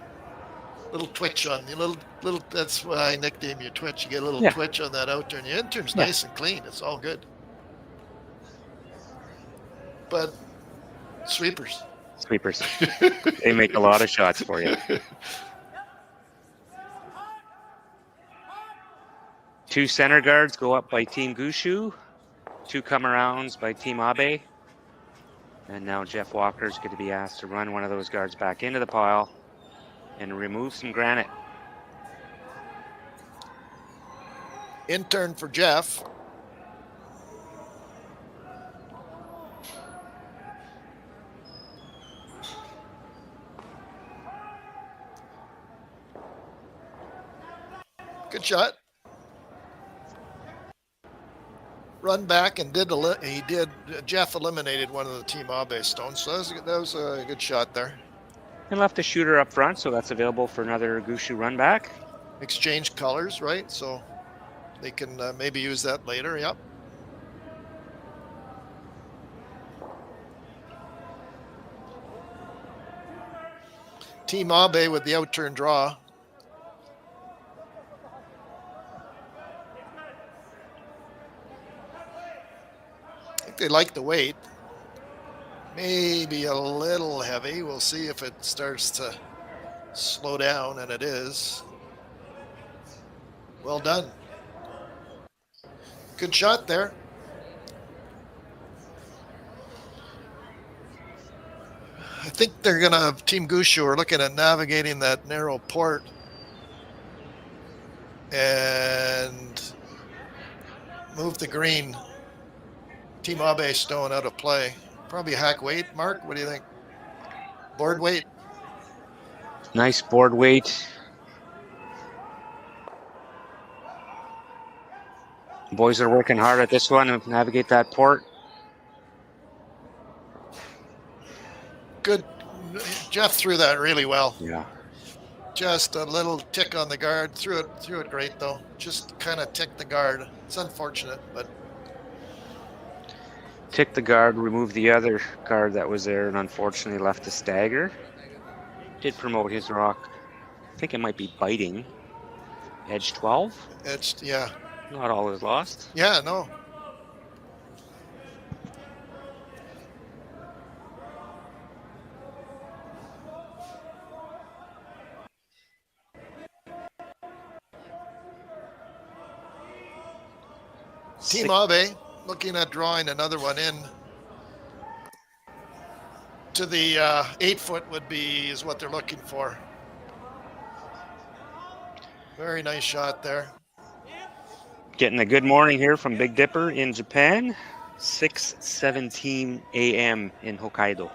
twitch on you, little. That's why I nickname you Twitch. You get a little twitch on that out turn. Your in turn's nice and clean. It's all good. But sweepers. They make a lot of shots for you. Two center guards go up by Team Gushue. Two come-arounds by Team Abe. And now Jeff Walker's going to be asked to run one of those guards back into the pile and remove some granite. Intern for Jeff. Good shot. Run back and Jeff eliminated one of the Team Abe stones, so that was a good shot there. And left a shooter up front, so that's available for another Gushue run back. Exchange colors, right? So they can maybe use that later, yep. Team Abe with the out-turn draw. I think they like the weight. Maybe a little heavy. We'll see if it starts to slow down, and it is. Well done. Good shot there. I think they're going to, Team Gushue are looking at navigating that narrow port and move the green Team Abe stone out of play. Probably hack weight, Marc. What do you think? Board weight? Nice board weight. Boys are working hard at this one to navigate that port. Good. Jeff threw that really well. Yeah. Just a little tick on the guard. Threw it great though. Just kind of ticked the guard. It's unfortunate, but. Tick the guard, remove the other guard that was there, and unfortunately left a stagger. Did promote his rock. I think it might be biting. Edge 12. Edged, yeah. Not all is lost. Yeah, no. Team Abe looking at drawing another one in to the 8-foot is what they're looking for. Very nice shot there. Getting a good morning here from Big Dipper in Japan. 6:17 a.m. in Hokkaido.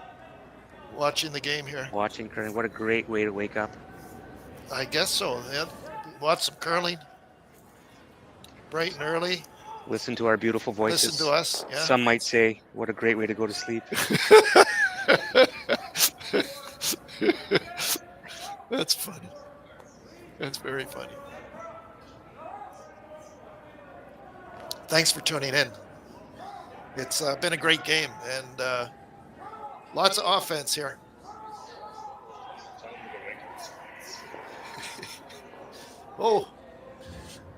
Watching the game here. Watching curling. What a great way to wake up. I guess so. Yeah. Watch some curling. Bright and early. Listen to our beautiful voices. Listen to us. Yeah. Some might say, what a great way to go to sleep. That's funny. That's very funny. Thanks for tuning in. It's been a great game and lots of offense here. Oh,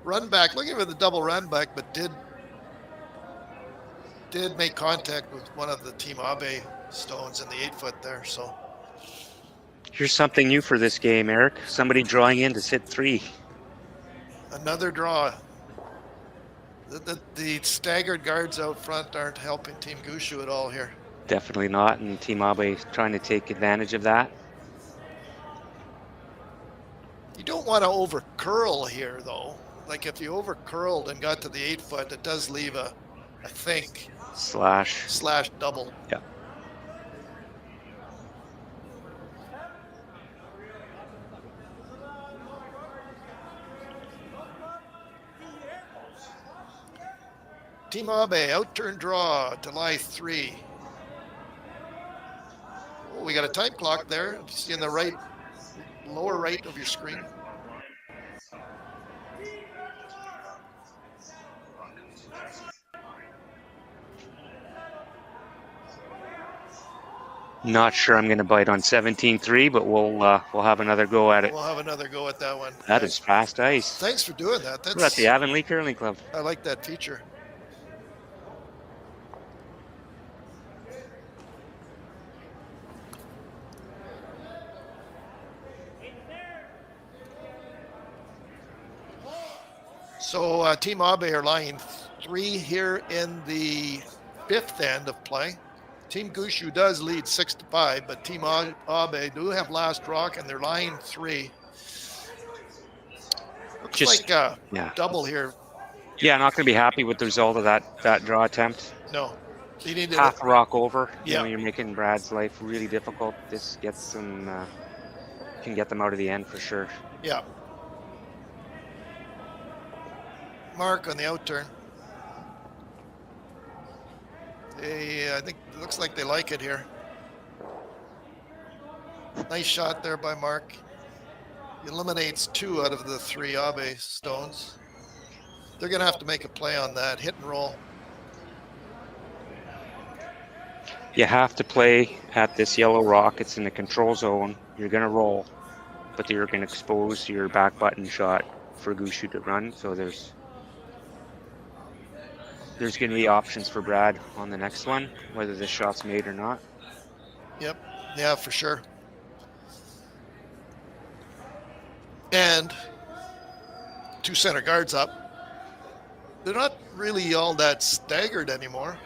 run back. Looking for the double run back, but did make contact with one of the Team Abe stones in the 8-foot there. So here's something new for this game, Eric. Somebody drawing in to sit 3. Another draw. The staggered guards out front aren't helping Team Gushue at all here. Definitely not, and Team Abe trying to take advantage of that. You don't want to over curl here, though. Like if you over curled and got to the 8-foot, it does leave a think slash double. Yeah. Team Abe, outturn draw to lie 3. Oh, we got a time clock there. It's in the right, lower right of your screen. Not sure I'm going to bite on 17-3, but we'll have another go at it. We'll have another go at that one. That is fast ice. Thanks for doing that. We're at the Avonlea Curling Club. I like that feature. So Team Abe are lying 3 here in the 5th end of play. Team Gushue does lead 6-5, but Team Abe do have last rock and they're lying 3. Looks Just, like a double here. Yeah, not going to be happy with the result of that draw attempt. No. You need half a rock over. Yeah. You know, you're making Brad's life really difficult. This gets them, can get them out of the end for sure. Yeah. Marc on the outturn. I think it looks like they like it here. Nice shot there by Marc. Eliminates 2 out of the 3 Abe stones. They're going to have to make a play on that. Hit and roll. You have to play at this yellow rock. It's in the control zone. You're going to roll, but you're going to expose your back button shot for Gushue to run. So there's going to be options for Brad on the next one, whether this shot's made or not. Yep. Yeah, for sure. And 2 center guards up. They're not really all that staggered anymore.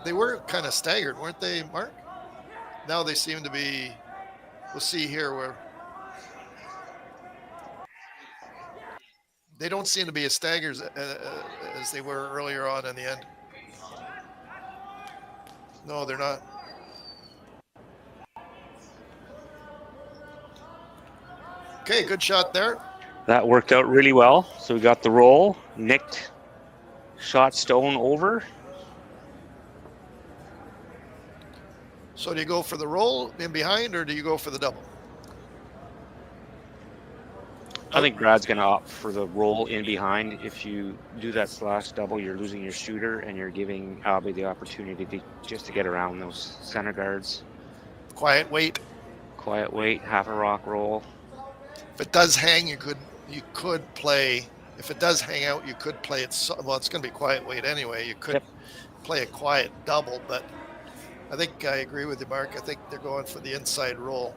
They were kind of staggered, weren't they, Marc? Now they seem to be, we'll see here where they don't seem to be as staggered as they were earlier on in the end. No, they're not. Okay, good shot there. That worked out really well. So we got the roll, nicked, shot stone over. So do you go for the roll in behind or do you go for the double? I think Brad's going to opt for the roll in behind. If you do that slash double, you're losing your shooter and you're giving Abe the opportunity just to get around those center guards. Quiet wait. Quiet wait, half a rock roll. If it does hang, you could play. If it does hang out, you could play it. Well, it's going to be quiet wait anyway. You could play a quiet double, but I think I agree with you, Marc. I think they're going for the inside roll.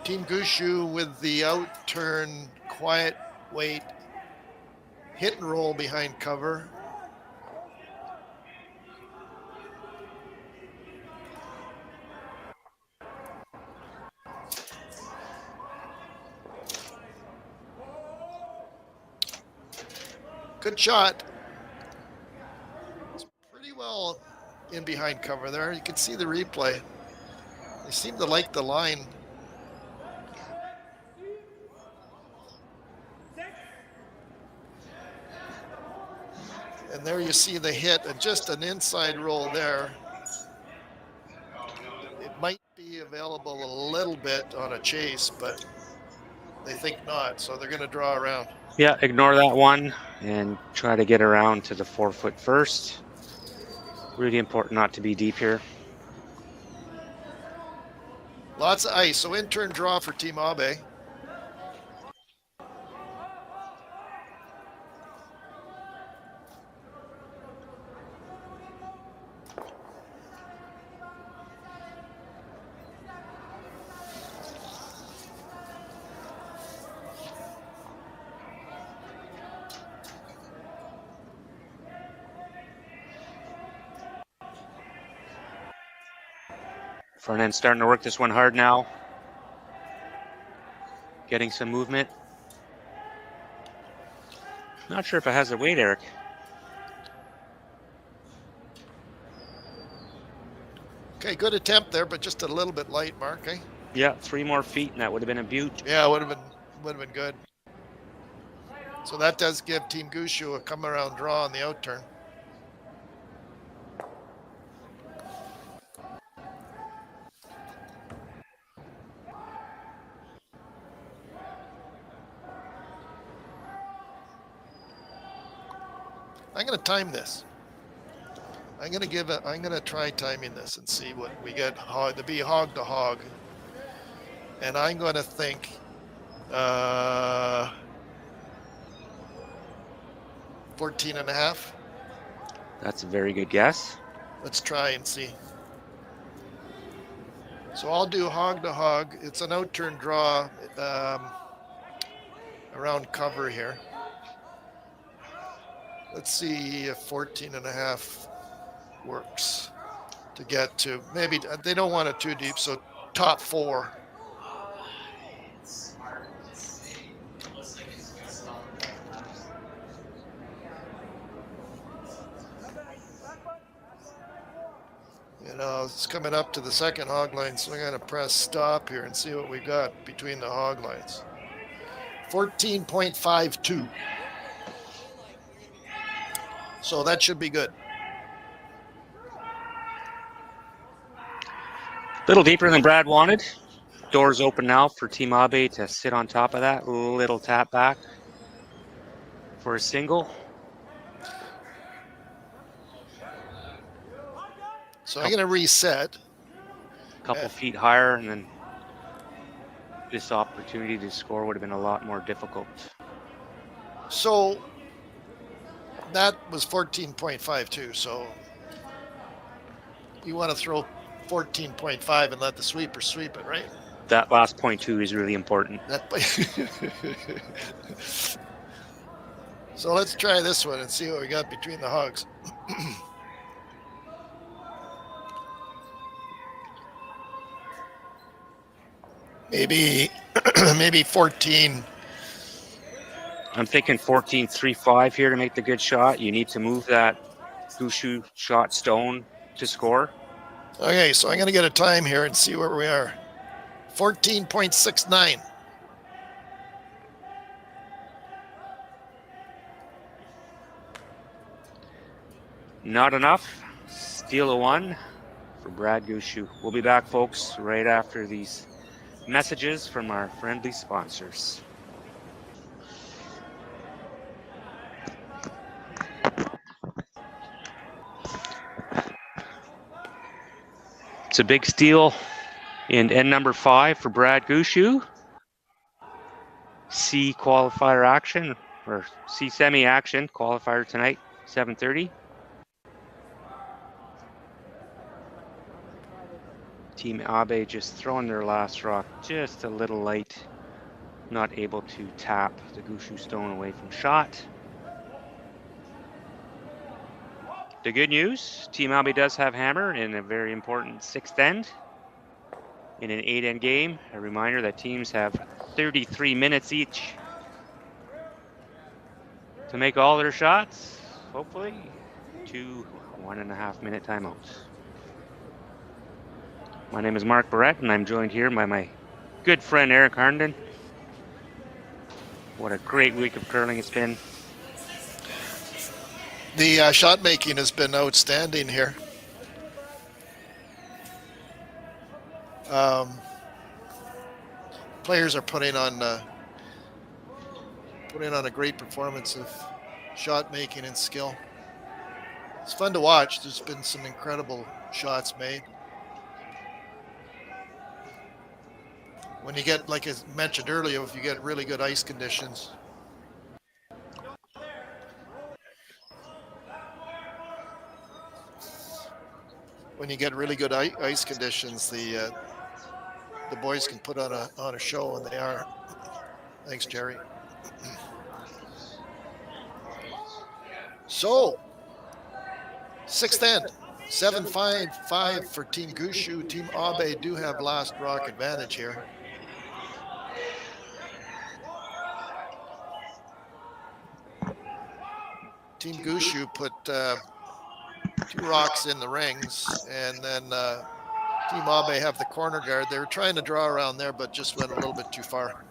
Team Gushue with the outturn, quiet wait, hit and roll behind cover. Good shot. It's pretty well in behind cover there. You can see the replay. They seem to like the line. And there you see the hit, and just an inside roll there. It might be available a little bit on a chase, but they think not, so they're going to draw around. Yeah, ignore that one and try to get around to the 4-foot first. Really important not to be deep here. Lots of ice, so in-turn draw for Team Abe. Front end starting to work this one hard now. Getting some movement. Not sure if it has the weight, Eric. Okay, good attempt there, but just a little bit light, Marc, eh? Yeah, 3 more feet, and that would have been a beaut. Yeah, would have been good. So that does give Team Gushue a come around draw on the out turn. I'm going to time this. I'm going to try timing this and see what we get to be hog to hog. And I'm going to think 14.5. That's a very good guess. Let's try and see. So I'll do hog to hog. It's an out turn draw around cover here. Let's see if 14.5 works to get to. Maybe they don't want it too deep, so top 4. You know, it's coming up to the second hog line, so I'm going to press stop here and see what we got between the hog lines. 14.52. So that should be good. A little deeper than Brad wanted. Doors open now for Team Abe to sit on top of that. Little tap back for a single. So I'm going to reset. A couple feet higher, and then this opportunity to score would have been a lot more difficult. So that was 14.52. So you want to throw 14.5 and let the sweeper sweep it, right? That last 0.2 is really important. So let's try this one and see what we got between the hogs. maybe 14. I'm thinking 14.35 here to make the good shot. You need to move that Gushue shot stone to score. Okay, so I'm going to get a time here and see where we are. 14.69. Not enough. Steal a 1 for Brad Gushue. We'll be back, folks, right after these messages from our friendly sponsors. It's a big steal in end number 5 for Brad Gushue. C qualifier action, or C semi action qualifier tonight, 7:30. Team Abe just throwing their last rock just a little light, not able to tap the Gushue stone away from shot. The good news, Team Abe does have hammer in a very important 6th end. In an 8-end game, a reminder that teams have 33 minutes each to make all their shots, hopefully. 2 1.5-minute timeouts. My name is Marc Barrette, and I'm joined here by my good friend Eric Harnden. What a great week of curling it's been. The shot making has been outstanding here. Players are putting on a great performance of shot making and skill. It's fun to watch. There's been some incredible shots made. When you get, like I mentioned earlier, if you get really good ice conditions. When you get really good ice conditions, the boys can put on a show, and they are. Thanks, Jerry. So, sixth end, 7-5-5 for Team Gushue. Team Abe do have last rock advantage here. Team Gushue put 2 rocks in the rings, and then Team Abe have the corner guard. They were trying to draw around there, but just went a little bit too far.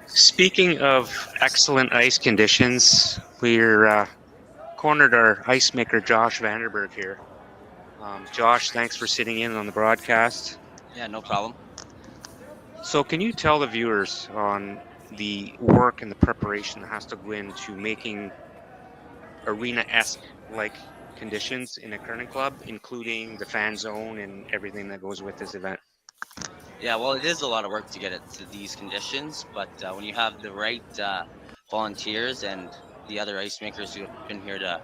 Speaking of excellent ice conditions, we're cornered our ice maker Josh Vanderberg here. Josh, thanks for sitting in on the broadcast. Yeah, no problem. So can you tell the viewers on the work and the preparation that has to go into making arena-esque like conditions in a curling club, including the fan zone and everything that goes with this event? Yeah, well, it is a lot of work to get it to these conditions, but when you have the right volunteers and the other ice makers who have been here to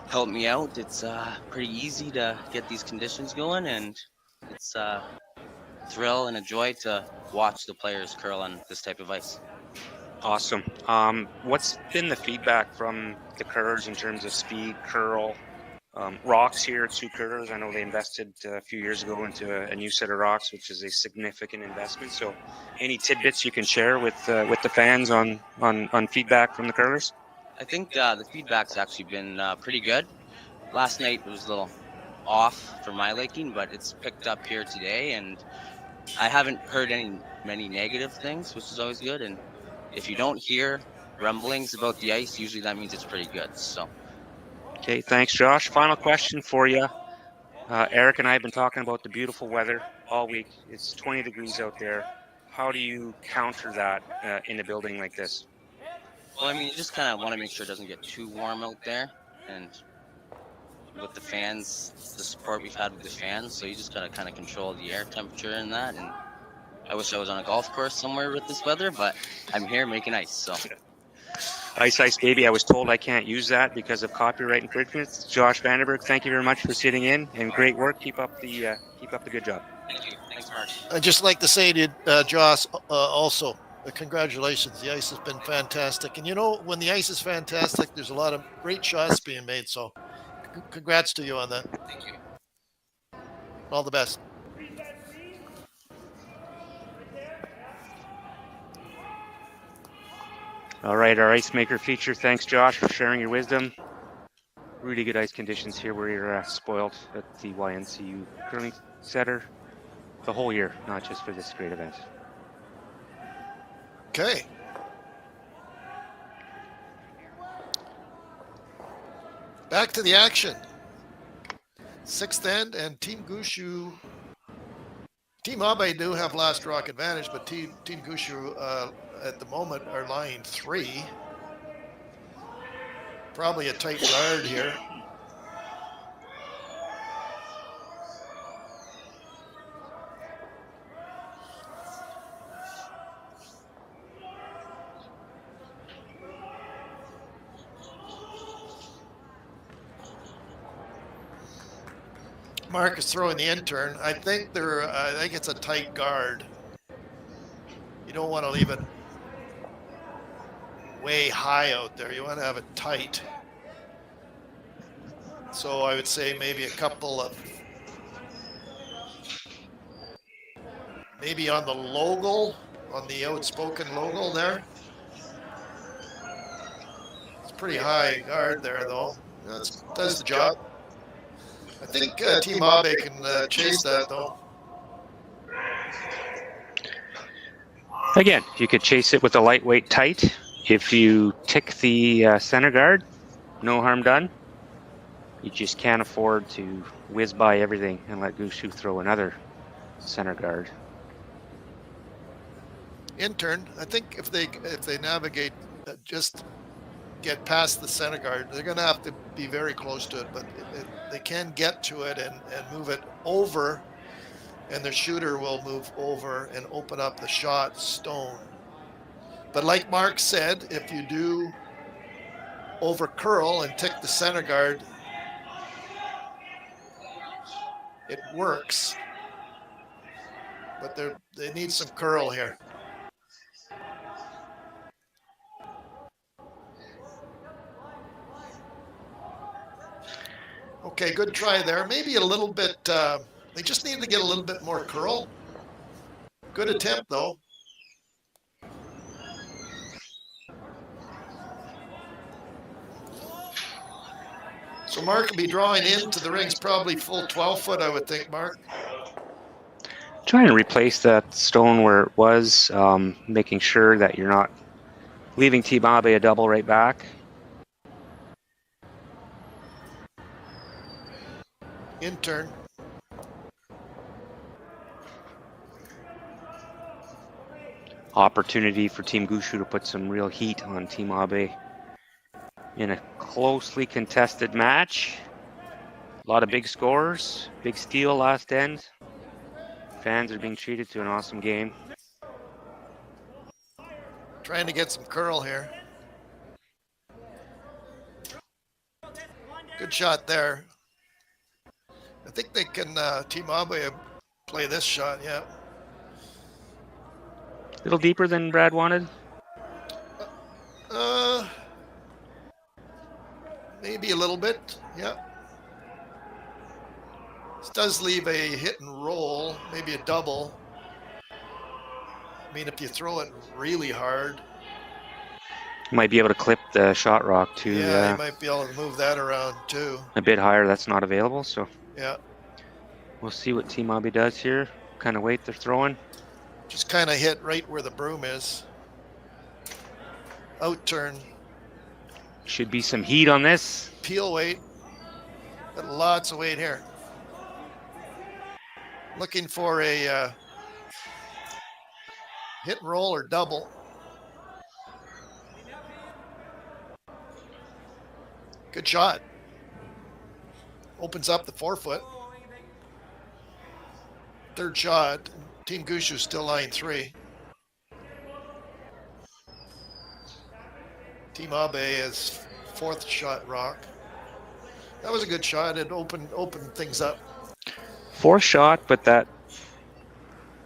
help me out, it's pretty easy to get these conditions going, and it's a thrill and a joy to watch the players curl on this type of ice. Awesome. What's been the feedback from the curlers in terms of speed, curl, rocks here at Sioux Curlers? I know they invested a few years ago into a new set of rocks, which is a significant investment. So any tidbits you can share with the fans on feedback from the curlers? I think the feedback's actually been pretty good. Last night was a little off for my liking, but it's picked up here today, and I haven't heard many negative things, which is always good. And if you don't hear rumblings about the ice, usually that means it's pretty good. So. Okay, thanks, Josh. Final question for you. Eric and I have been talking about the beautiful weather all week. It's 20 degrees out there. How do you counter that in a building like this? Well, I mean, you just kind of want to make sure it doesn't get too warm out there. And with the fans, the support we've had with the fans, so you just got to kind of control the air temperature and that. And I wish I was on a golf course somewhere with this weather, but I'm here making ice, so. Ice baby, I was told I can't use that because of copyright infringements. Josh Vanderberg, thank you very much for sitting in, and great work. Keep up the good job. Thank you. Thanks, Marc. I'd just like to say to Josh also, congratulations. The ice has been fantastic. And you know, when the ice is fantastic, there's a lot of great shots being made. So congrats to you on that. Thank you. All the best. All right, our ice maker feature. Thanks, Josh, for sharing your wisdom. Really good ice conditions here. We're spoiled at the YNCU Curling Center the whole year, not just for this great event. Okay. Back to the action. Sixth end and Team Gushue. Team Abe do have last rock advantage, but Team Gushue at the moment are lying 3. Probably a tight guard here. Marc is throwing the intern. I think it's a tight guard. You don't want to leave it way high out there. You want to have it tight. So I would say maybe a couple of, maybe on the logo, on the outspoken logo there. pretty high guard there, though. That does the job. I think Team Abe can chase that, though. Again, you could chase it with a lightweight tight. If you tick the center guard, no harm done. You just can't afford to whiz by everything and let Gushue throw another center guard. Intern, I think if they navigate, just get past the center guard, they're going to have to be very close to it, but they can get to it and move it over, and the shooter will move over and open up the shot stone. But like Marc said, if you do over curl and tick the center guard, it works, but they need some curl here. Okay, good try there. Maybe a little bit, they just need to get a little bit more curl. Good attempt, though. So Marc will be drawing into the rings, probably full 12-foot, I would think, Marc. Trying to replace that stone where it was, making sure that you're not leaving Team Abe a double right back. Intern. Opportunity for Team Gushue to put some real heat on Team Abe in a closely contested match. A lot of big scores, big steal last end. Fans are being treated to an awesome game. Trying to get some curl here. Good shot there. I think they can, Team Abe play this shot, yeah. A little deeper than Brad wanted? Maybe a little bit, yeah. This does leave a hit and roll, maybe a double. I mean, if you throw it really hard. You might be able to clip the shot rock too. Yeah, you might be able to move that around too. A bit higher, that's not available, so. Yeah. We'll see what Team Abe does here. What kind of weight they're throwing. Just kind of hit right where the broom is. Out turn. Should be some heat on this. Peel weight. Got lots of weight here. Looking for a hit and roll or double. Good shot. Opens up the 4-foot. Third shot. Team Gushue still line 3. Team Abe is 4th shot rock. That was a good shot. It opened things up. 4th shot, but that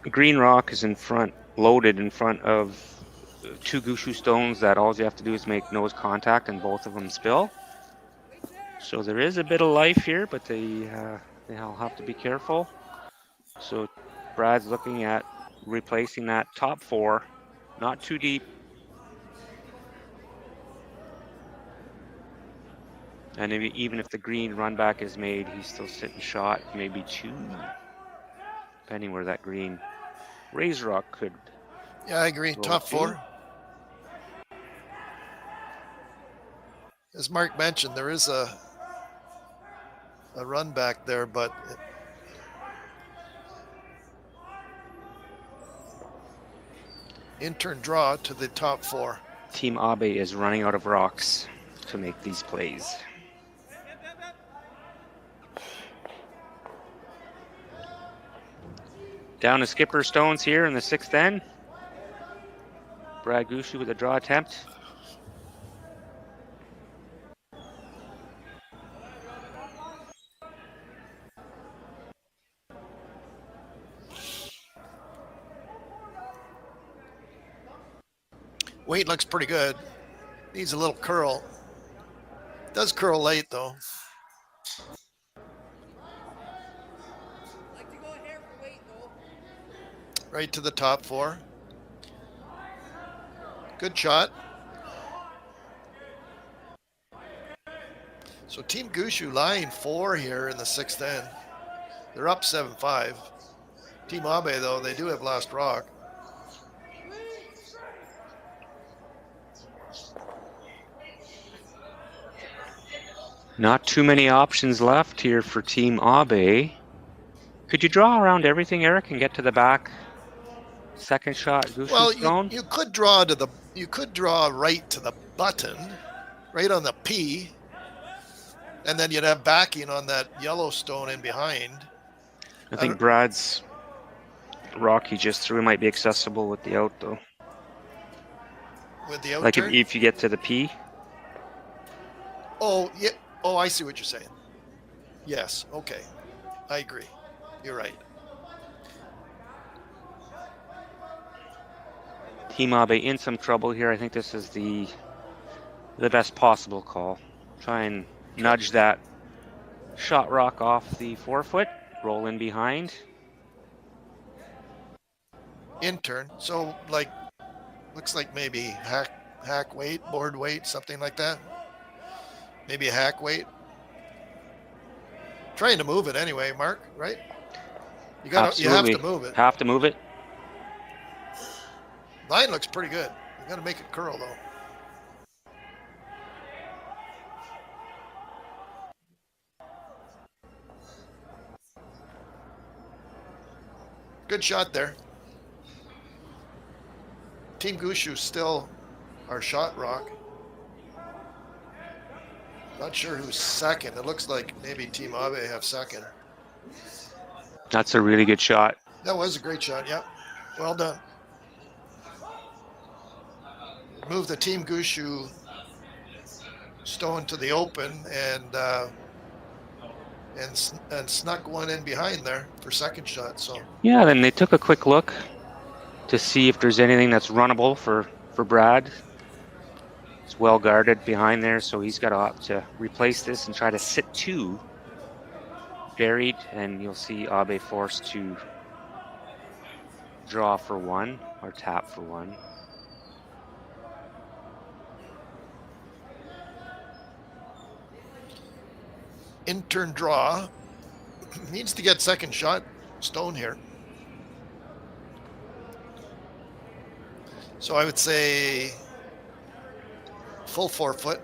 green rock is in front, loaded in front of 2 Gushue stones that all you have to do is make nose contact and both of them spill. So there is a bit of life here, but they'll have to be careful. So Brad's looking at replacing that top 4, not too deep. And even if the green run back is made, he's still sitting shot, maybe 2, depending where that green razor rock could. Yeah, I agree. Top 4. As Marc mentioned, there is a run back there, but intern draw to the top 4. Team Abe is running out of rocks to make these plays. Down to skipper stones here in the 6th end. Brad Gushue with a draw attempt. Weight looks pretty good. Needs a little curl. Does curl late though. Right to the top 4. Good shot. So Team Gushue lying 4 here in the 6th end. They're up 7-5. Team Abe, though, they do have last rock. Not too many options left here for Team Abe. Could you draw around everything, Eric, and get to the back? Second shot, Gushue Well, stone. you could draw to the right to the button, right on the P, and then you'd have backing on that yellow stone in behind. I think Brad's rock he just threw might be accessible with the out, though. With the out Like turn? if you get to the P. Oh, yeah. Oh, I see what you're saying. Yes. Okay. I agree. You're right. Team Abe in some trouble here. I think this is the best possible call. Try and nudge that shot rock off the 4-foot. Roll in behind. In turn. So, like, looks like maybe hack weight, board weight, something like that. Maybe a hack weight. Trying to move it anyway, Mark, right? You have to move it. Have to move it. Line looks pretty good. You got to make it curl, though. Good shot there. Team Gushue still our shot rock. Not sure who's second. It looks like maybe Team Abe have second. That's a really good shot. That was a great shot, yeah. Well done. Move the Team Gushue stone to the open and snuck one in behind there for second shot. So yeah, then they took a quick look to see if there's anything that's runnable for Brad. It's well guarded behind there, so he's got to opt to replace this and try to sit 2 buried, and you'll see Abe forced to draw for 1 or tap for 1. in turn draw. Needs to get second shot stone here. So I would say full 4 foot.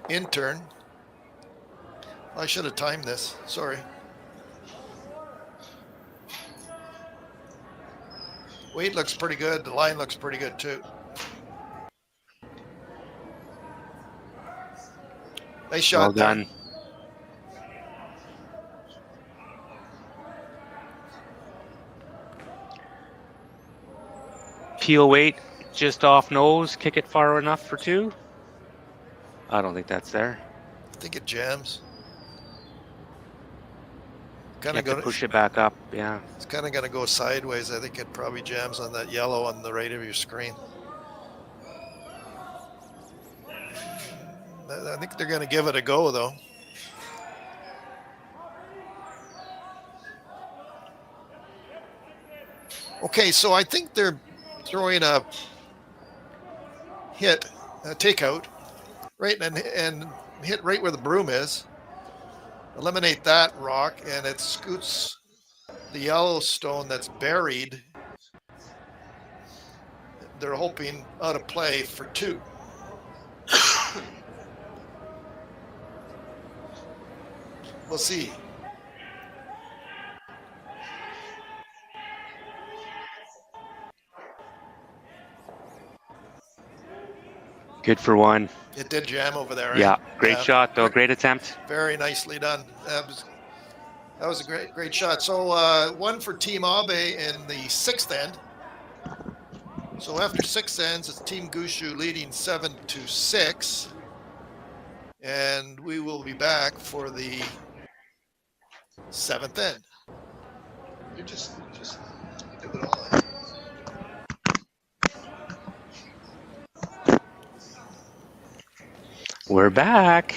In turn. I should have timed this. Sorry. Weight looks pretty good. The line looks pretty good too. Nice shot. Well done. Peel weight just off nose. Kick it far enough for 2. I don't think that's there. I think it jams. Kind of going to push it back up. Yeah. It's kind of going to go sideways. I think it probably jams on that yellow on the right of your screen. I think they're going to give it a go, though. Okay, so I think they're throwing a hit, a takeout, right, and hit right where the broom is. Eliminate that rock, and it scoots the yellow stone that's buried. They're hoping out of play for 2. We'll see. Good for 1. It did jam over there. Right? Yeah, great shot though. Great attempt. Very nicely done. That was a great shot. So 1 for Team Abe in the 6th end. So after 6 ends, it's Team Gushue leading 7-6, and we will be back for the 7th end. You just do it all. We're back.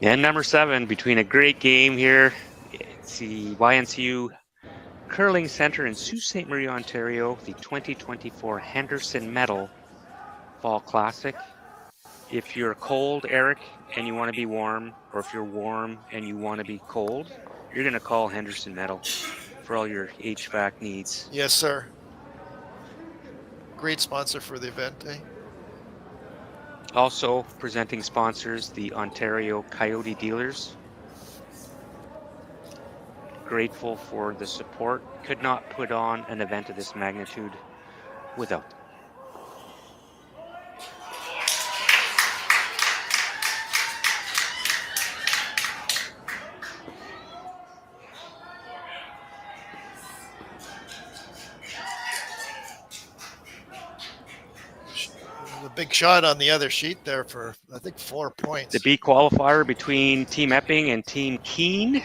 And number 7, between a great game here. It's the YNCU Curling Center in Sault Ste. Marie, Ontario, the 2024 Henderson Medal Fall Classic. If you're cold, Eric, and you want to be warm, or if you're warm and you want to be cold, you're going to call Henderson Medal for all your HVAC needs. Yes, sir. Great sponsor for the event, eh? Also presenting sponsors, the Ontario Coyote Dealers. Grateful for the support. Could not put on an event of this magnitude without them. A big shot on the other sheet there for, I think, 4 points. The B qualifier between Team Epping and Team Keene.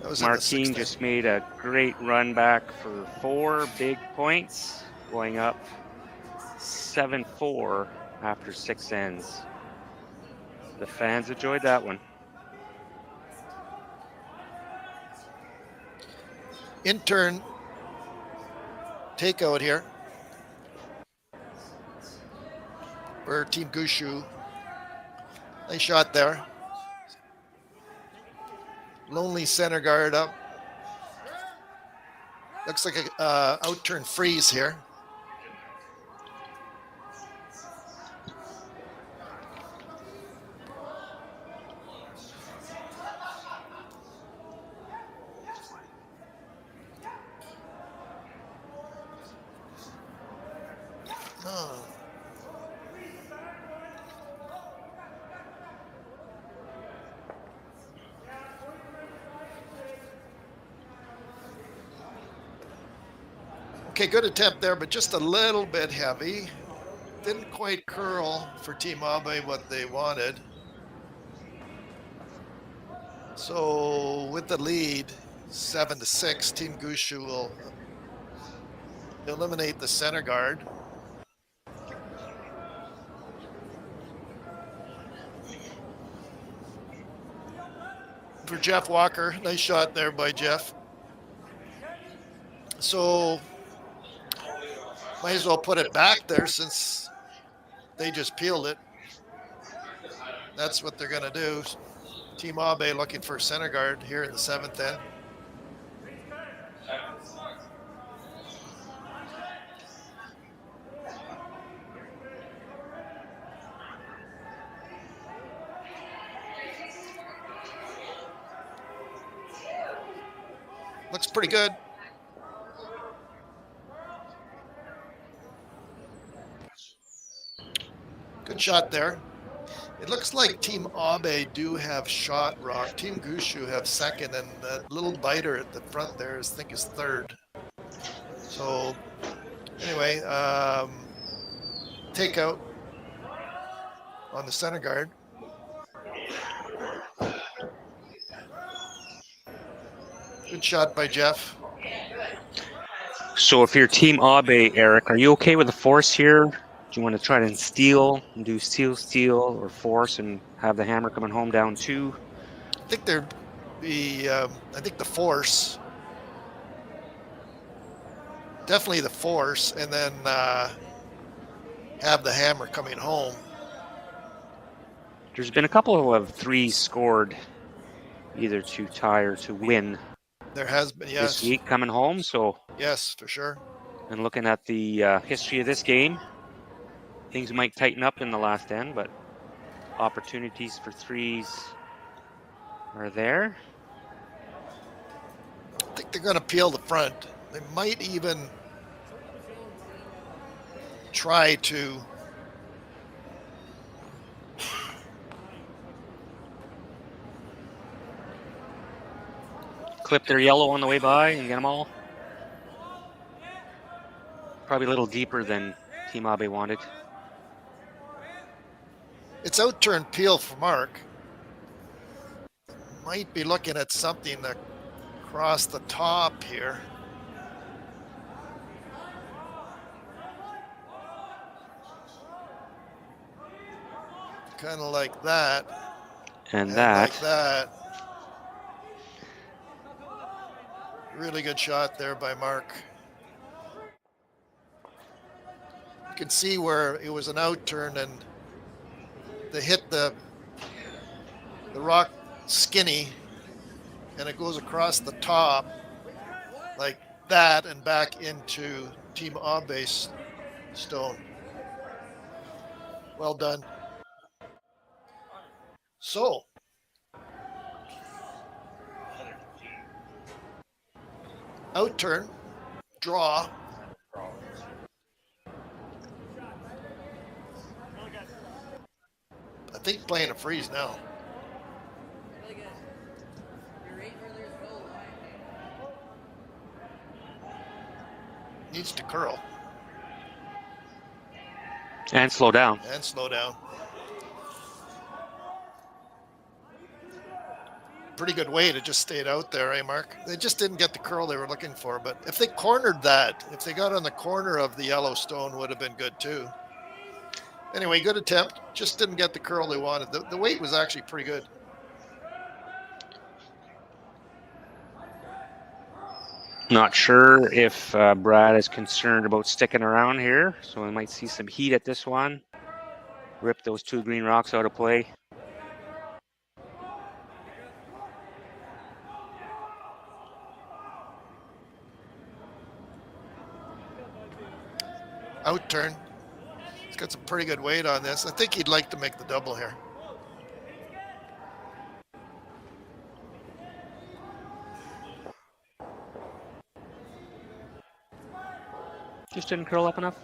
That was Marc just made a great run back for 4 big points, going up 7-4 after 6 ends. The fans enjoyed that one. Intern takeout here for Team Gushue. Nice shot there. Lonely center guard up. Looks like a out-turn freeze here. Oh. Okay, good attempt there, but just a little bit heavy. Didn't quite curl for Team Abe what they wanted. So with the lead, 7-6, Team Gushue will eliminate the center guard. For Jeff Walker, nice shot there by Jeff. So might as well put it back there since they just peeled it. That's what they're going to do. Team Abe looking for center guard here in the 7th end. Looks pretty good. Good shot there. It looks like Team Abe do have shot rock. Team Gushue have second, and that little biter at the front there I think is third. So anyway, takeout on the center guard. Good shot by Jeff. So if you're Team Abe, Eric, are you okay with the force here? Do you want to try to steal and do steal, or force and have the hammer coming home down 2? I think there'd be, I think the force. Definitely the force, and then have the hammer coming home. There's been a couple of 3s scored, either to tie or to win. There has been, yes. This week coming home, so. Yes, for sure. And looking at the history of this game, things might tighten up in the last end, but opportunities for 3s are there. I think they're going to peel the front. They might even try to clip their yellow on the way by and get them all. Probably a little deeper than Team Abe wanted. It's out-turn peel for Marc. Might be looking at something across the top here. Kind of like that. And like that. Really good shot there by Marc. You can see where it was an out turn and they hit the rock skinny and it goes across the top like that and back into Team Abe's stone. Well done. So, out turn, draw. I think playing a freeze now. Needs to curl. And slow down. And slow down. Pretty good weight. It just stayed out there, eh, Marc? They just didn't get the curl they were looking for. But if they cornered that, if they got on the corner of the yellow stone, would have been good too. Anyway, good attempt. Just didn't get the curl they wanted. The weight was actually pretty good. Not sure if Brad is concerned about sticking around here, so we might see some heat at this one. Rip those two green rocks out of play. Out turn. He's got some pretty good weight on this. I think he'd like to make the double here. Just didn't curl up enough?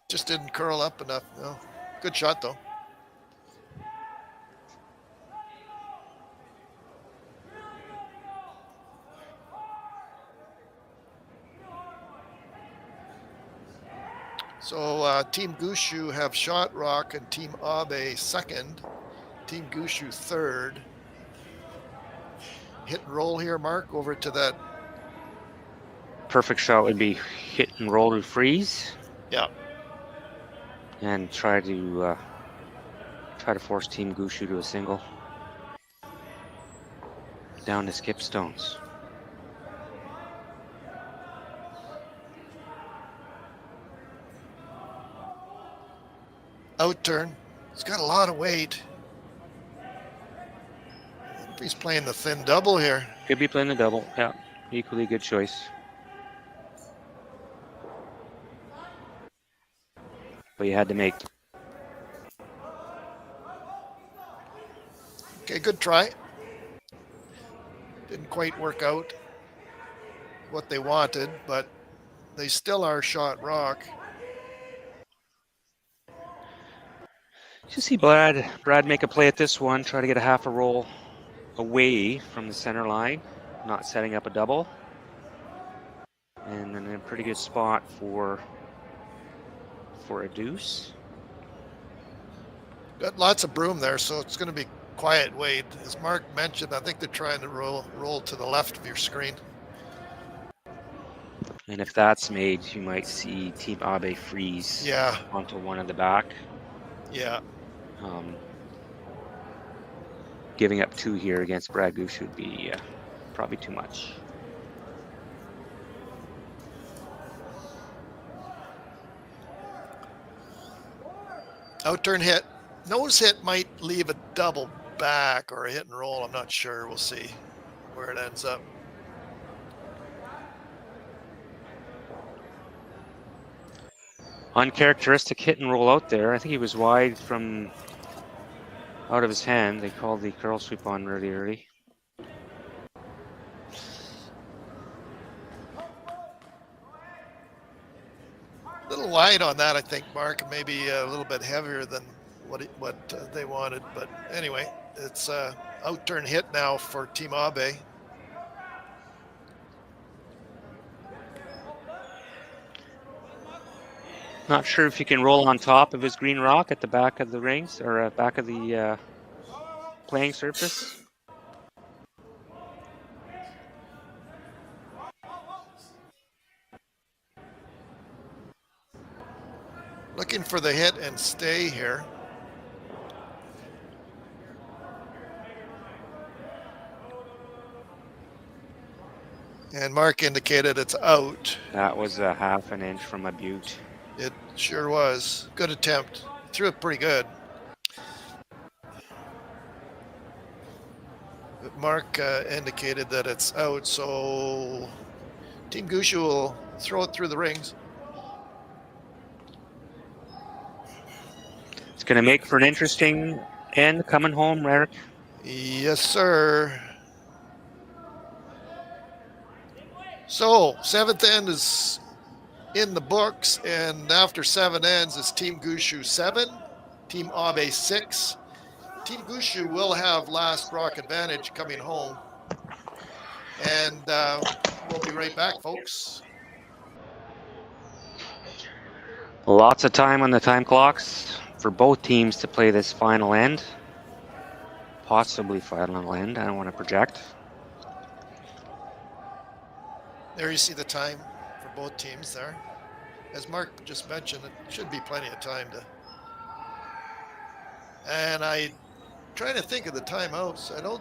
Just didn't curl up enough, no. Good shot, though. So Team Gushue have shot rock and Team Abe second. Team Gushue third. Hit and roll here, Marc, over to that. Perfect shot would be hit and roll to freeze. Yeah. And try to force Team Gushue to a single. Down to skip stones. Out turn. He's got a lot of weight. He's playing the thin double here. Could be playing the double. Yeah, equally good choice. But you had to make. Okay, good try. Didn't quite work out what they wanted, but they still are shot rock. You see Brad make a play at this one, try to get a half a roll away from the center line, not setting up a double. And then a pretty good spot for a deuce. Got lots of broom there, so it's going to be quiet weight. As Marc mentioned, I think they're trying to roll to the left of your screen. And if that's made, you might see Team Abe freeze onto one of the back. Yeah. Giving up two here against Brad Gushue would be probably too much. Out turn hit. Nose hit might leave a double back or a hit and roll. I'm not sure. We'll see where it ends up. Uncharacteristic hit and roll out there. I think he was wide from out of his hand. They called the curl sweep on really early. A little wide on that, I think, Marc. Maybe a little bit heavier than what they wanted. But anyway, it's out turn hit now for Team Abe. Not sure if you can roll on top of his green rock at the back of the rings or back of the playing surface. Looking for the hit and stay here. And Marc indicated it's out. That was a half an inch from a butte. It sure was. Good attempt. Threw it pretty good. But Marc indicated that it's out, so Team Gushue will throw it through the rings. It's going to make for an interesting end coming home, Eric. Yes, sir. So, 7th end is in the books, and after 7 ends is Team Gushue 7, Team Abe 6. Team Gushue will have last rock advantage coming home. And we'll be right back, folks. Lots of time on the time clocks for both teams to play this final end. Possibly final end, I don't want to project. There you see the time for both teams there. As Marc just mentioned, it should be plenty of time to. And I'm trying to think of the timeouts. I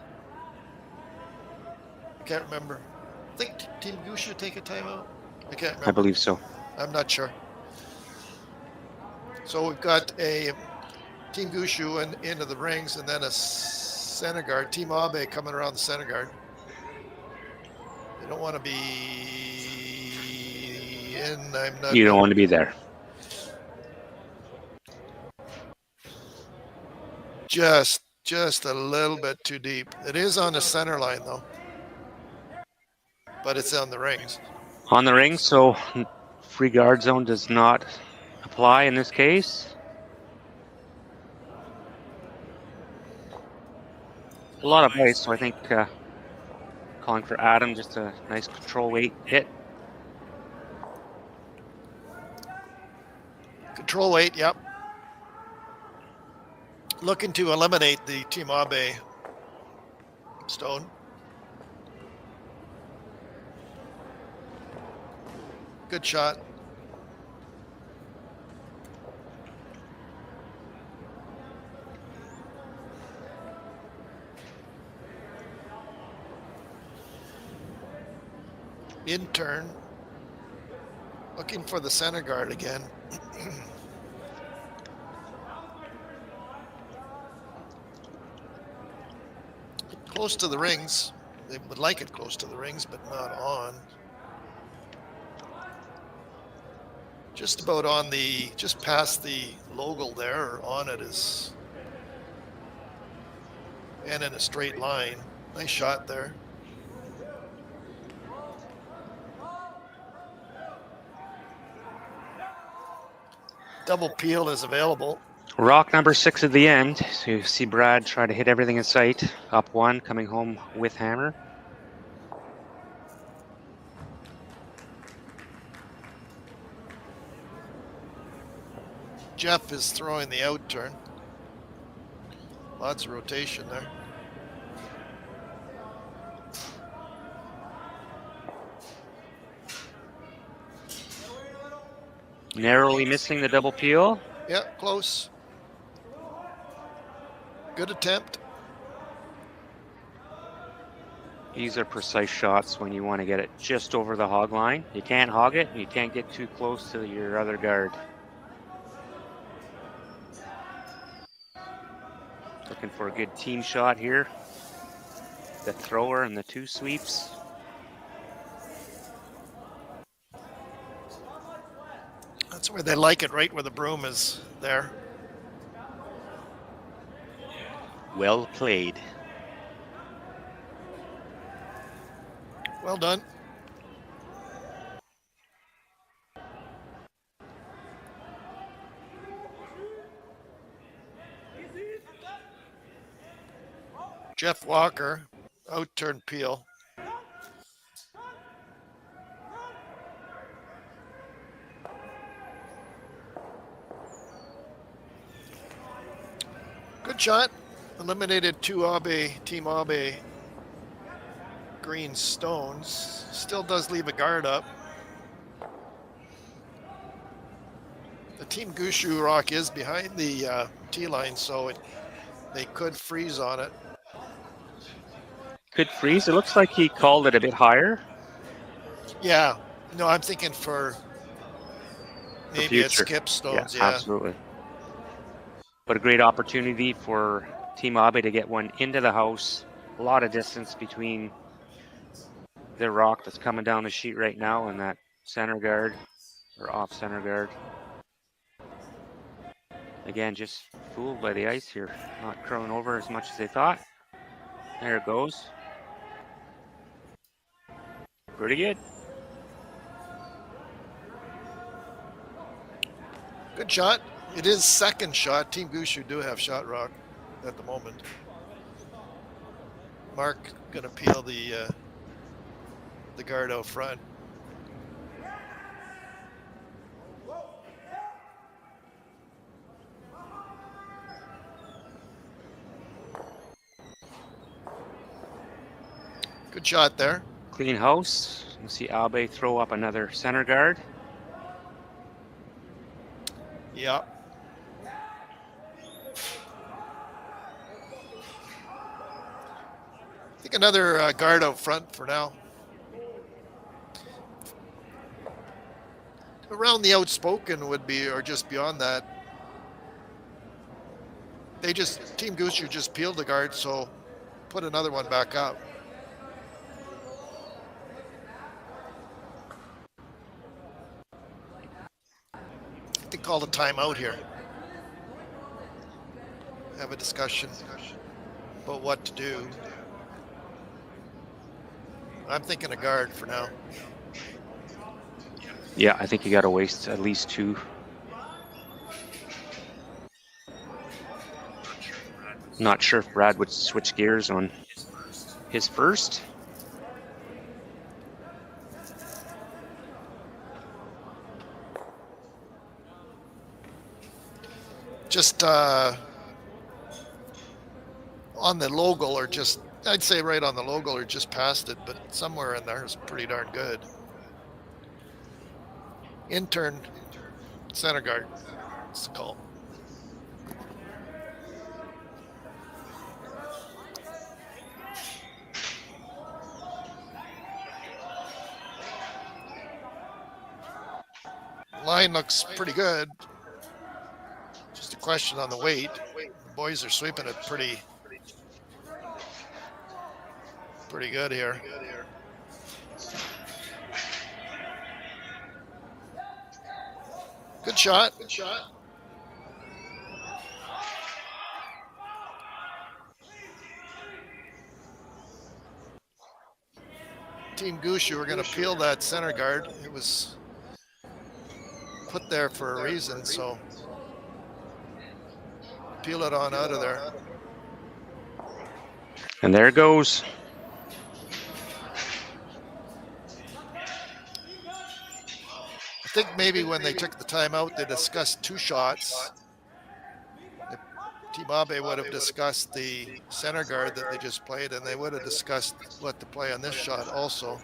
can't remember. I think Team Gushue take a timeout. I can't remember. I believe so. I'm not sure. So we've got a Team Gushue into the rings, and then a center guard, Team Abe coming around the center guard. They don't want to be in. I'm not. You don't want to be there. Just a little bit too deep. It is on the center line though, but it's on the rings. On the ring, so free guard zone does not apply in this case. A lot of ice, so I think calling for Adam, just a nice control weight hit. Control weight, yep. Looking to eliminate the Team Abe stone. Good shot. In turn, looking for the center guard again. Close to the rings. They would like it close to the rings, but not on. Just about on the, just past the logo there, or on it is, and in a straight line. Nice shot there. Double peel is available. Rock number 6 at the end. So you see Brad try to hit everything in sight. Up 1, coming home with hammer. Jeff is throwing the out turn. Lots of rotation there. Narrowly missing the double peel. Yeah, close. Good attempt. These are precise shots when you want to get it just over the hog line. You can't hog it, and you can't get too close to your other guard. Looking for a good team shot here. The thrower and the 2 sweeps. That's where they like it, right where the broom is there. Well played. Well done. Jeff Walker, out turn peel. Good shot. Eliminated 2 Abe, Team Abe green stones. Still does leave a guard up. The Team Gushue rock is behind the tee line, so they could freeze on it. Could freeze. It looks like he called it a bit higher. Yeah. No, I'm thinking for maybe at future. skip stones. Yeah, Yeah. absolutely. But a great opportunity for Team Abe to get one into the house. A lot of distance between the rock that's coming down the sheet right now and that center guard or off center guard. Again, just fooled by the ice here, not curling over as much as they thought. There it goes. Pretty good. Good shot. It is second shot. Team Gushue do have shot rock at the moment. Marc gonna peel the guard out front. Good shot there. Clean house. We'll see Abe throw up another center guard. Yeah. I think another guard out front for now. Around the outspoken would be, or just beyond that. Team Gushue just peeled the guard, so put another one back up. I think call a timeout here. Have a discussion about what to do. I'm thinking a guard for now. Yeah, I think you got to waste at least two. Not sure if Brad would switch gears on his first. Just on the logo, or just, I'd say right on the logo or just past it, but somewhere in there is pretty darn good. Intern center guard. It's the call. Line looks pretty good. Just a question on the weight. The boys are sweeping it pretty good here. Good shot. Team Gushue, we're going to peel that center guard. It was put there for a reason, so peel it on out of there. And there it goes. I think maybe when they took the timeout, they discussed two shots. Team Abe would have discussed the center guard that they just played, and they would have discussed what to play on this shot also.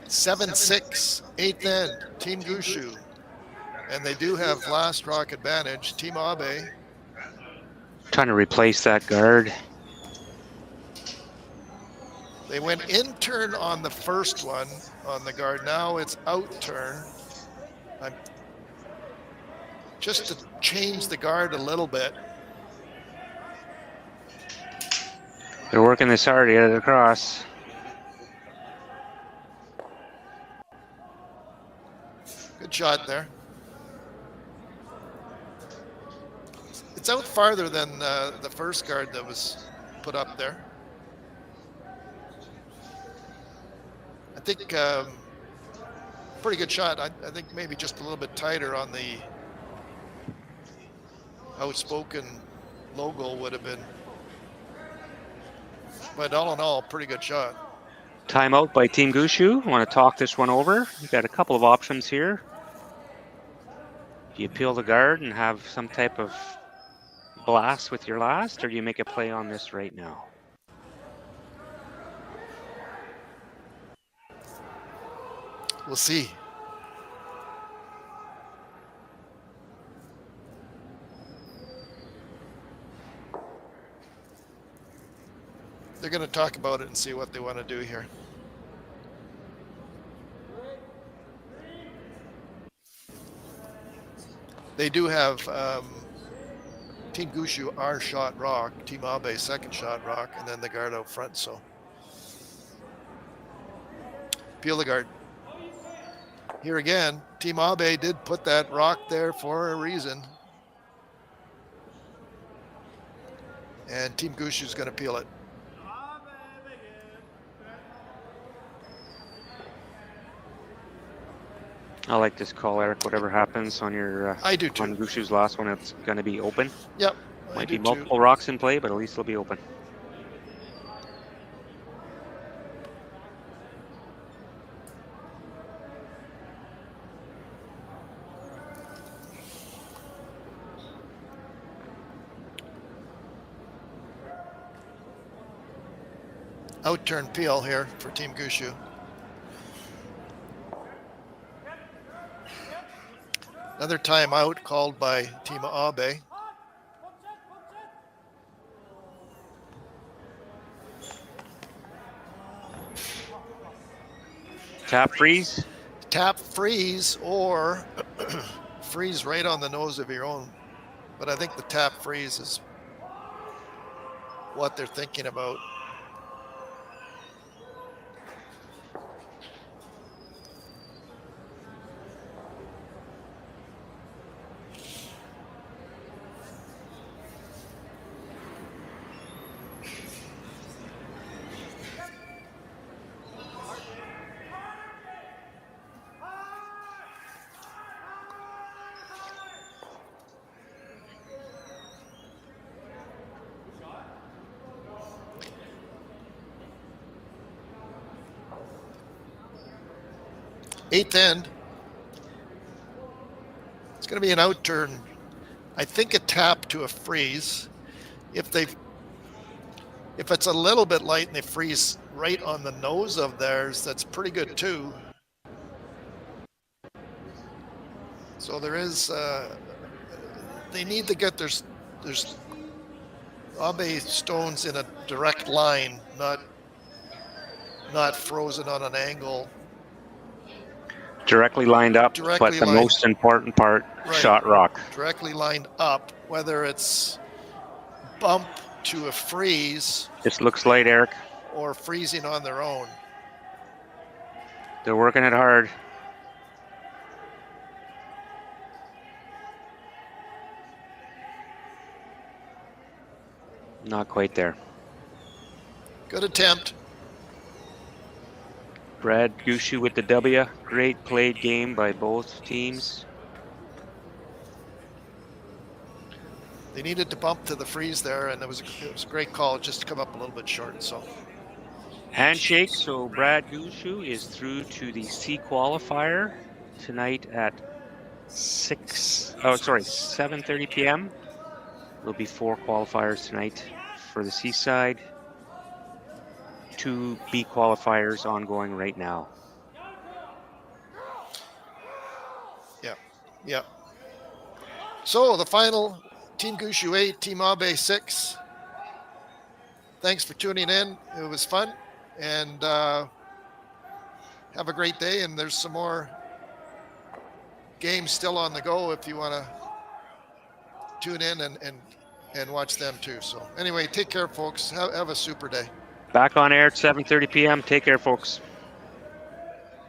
Seven, 6, 8th end, Team Gushue. And they do have last rock advantage. Team Abe. Trying to replace that guard. They went in turn on the first one on the guard. Now it's out turn. Just to change the guard a little bit. They're working this hard to get it across. Good shot there. It's out farther than the first guard that was put up there. I think pretty good shot. I think maybe just a little bit tighter on the outspoken logo would have been. But all in all, pretty good shot. Timeout by Team Gushue. I want to talk this one over. You've got a couple of options here. Do you peel the guard and have some type of blast with your last, or do you make a play on this right now? We'll see. They're going to talk about it and see what they want to do here. They do have Team Gushue our shot rock, Team Abe second shot rock, and then the guard out front. So peel the guard. Here again, Team Abe did put that rock there for a reason. And Team Gushue is going to peel it. I like this call, Eric. Whatever happens on your I do too. on Gushue's last one, it's going to be open. Yep. Might be multiple rocks in play, but at least they'll be open. Outturn peel here for Team Gushue. Another timeout called by Team Abe. Tap freeze. Tap freeze or freeze right on the nose of your own. But I think the tap freeze is what they're thinking about. Eighth end. It's going to be an outturn. I think a tap to a freeze. If it's a little bit light and they freeze right on the nose of theirs, that's pretty good too. So there is. They need to get there's Abe stones in a direct line, not frozen on an angle. Directly lined up, but the most important part, right, shot rock. Directly lined up, whether it's bump to a freeze. This looks light, Eric. Or freezing on their own. They're working it hard. Not quite there. Good attempt. Brad Gushue with the W. Great played game by both teams. They needed to bump to the freeze there, and it was a great call just to come up a little bit short. So handshake. So Brad Gushue is through to the C qualifier tonight at 7:30 p.m. There'll be 4 qualifiers tonight for the C side. 2 B qualifiers ongoing right now. Yeah. So the final, Team Gushue 8, Team Abe 6. Thanks for tuning in. It was fun, and have a great day. And there's some more games still on the go if you want to tune in and watch them too. So anyway, take care, folks. Have a super day. Back on air at 7:30 p.m. Take care, folks.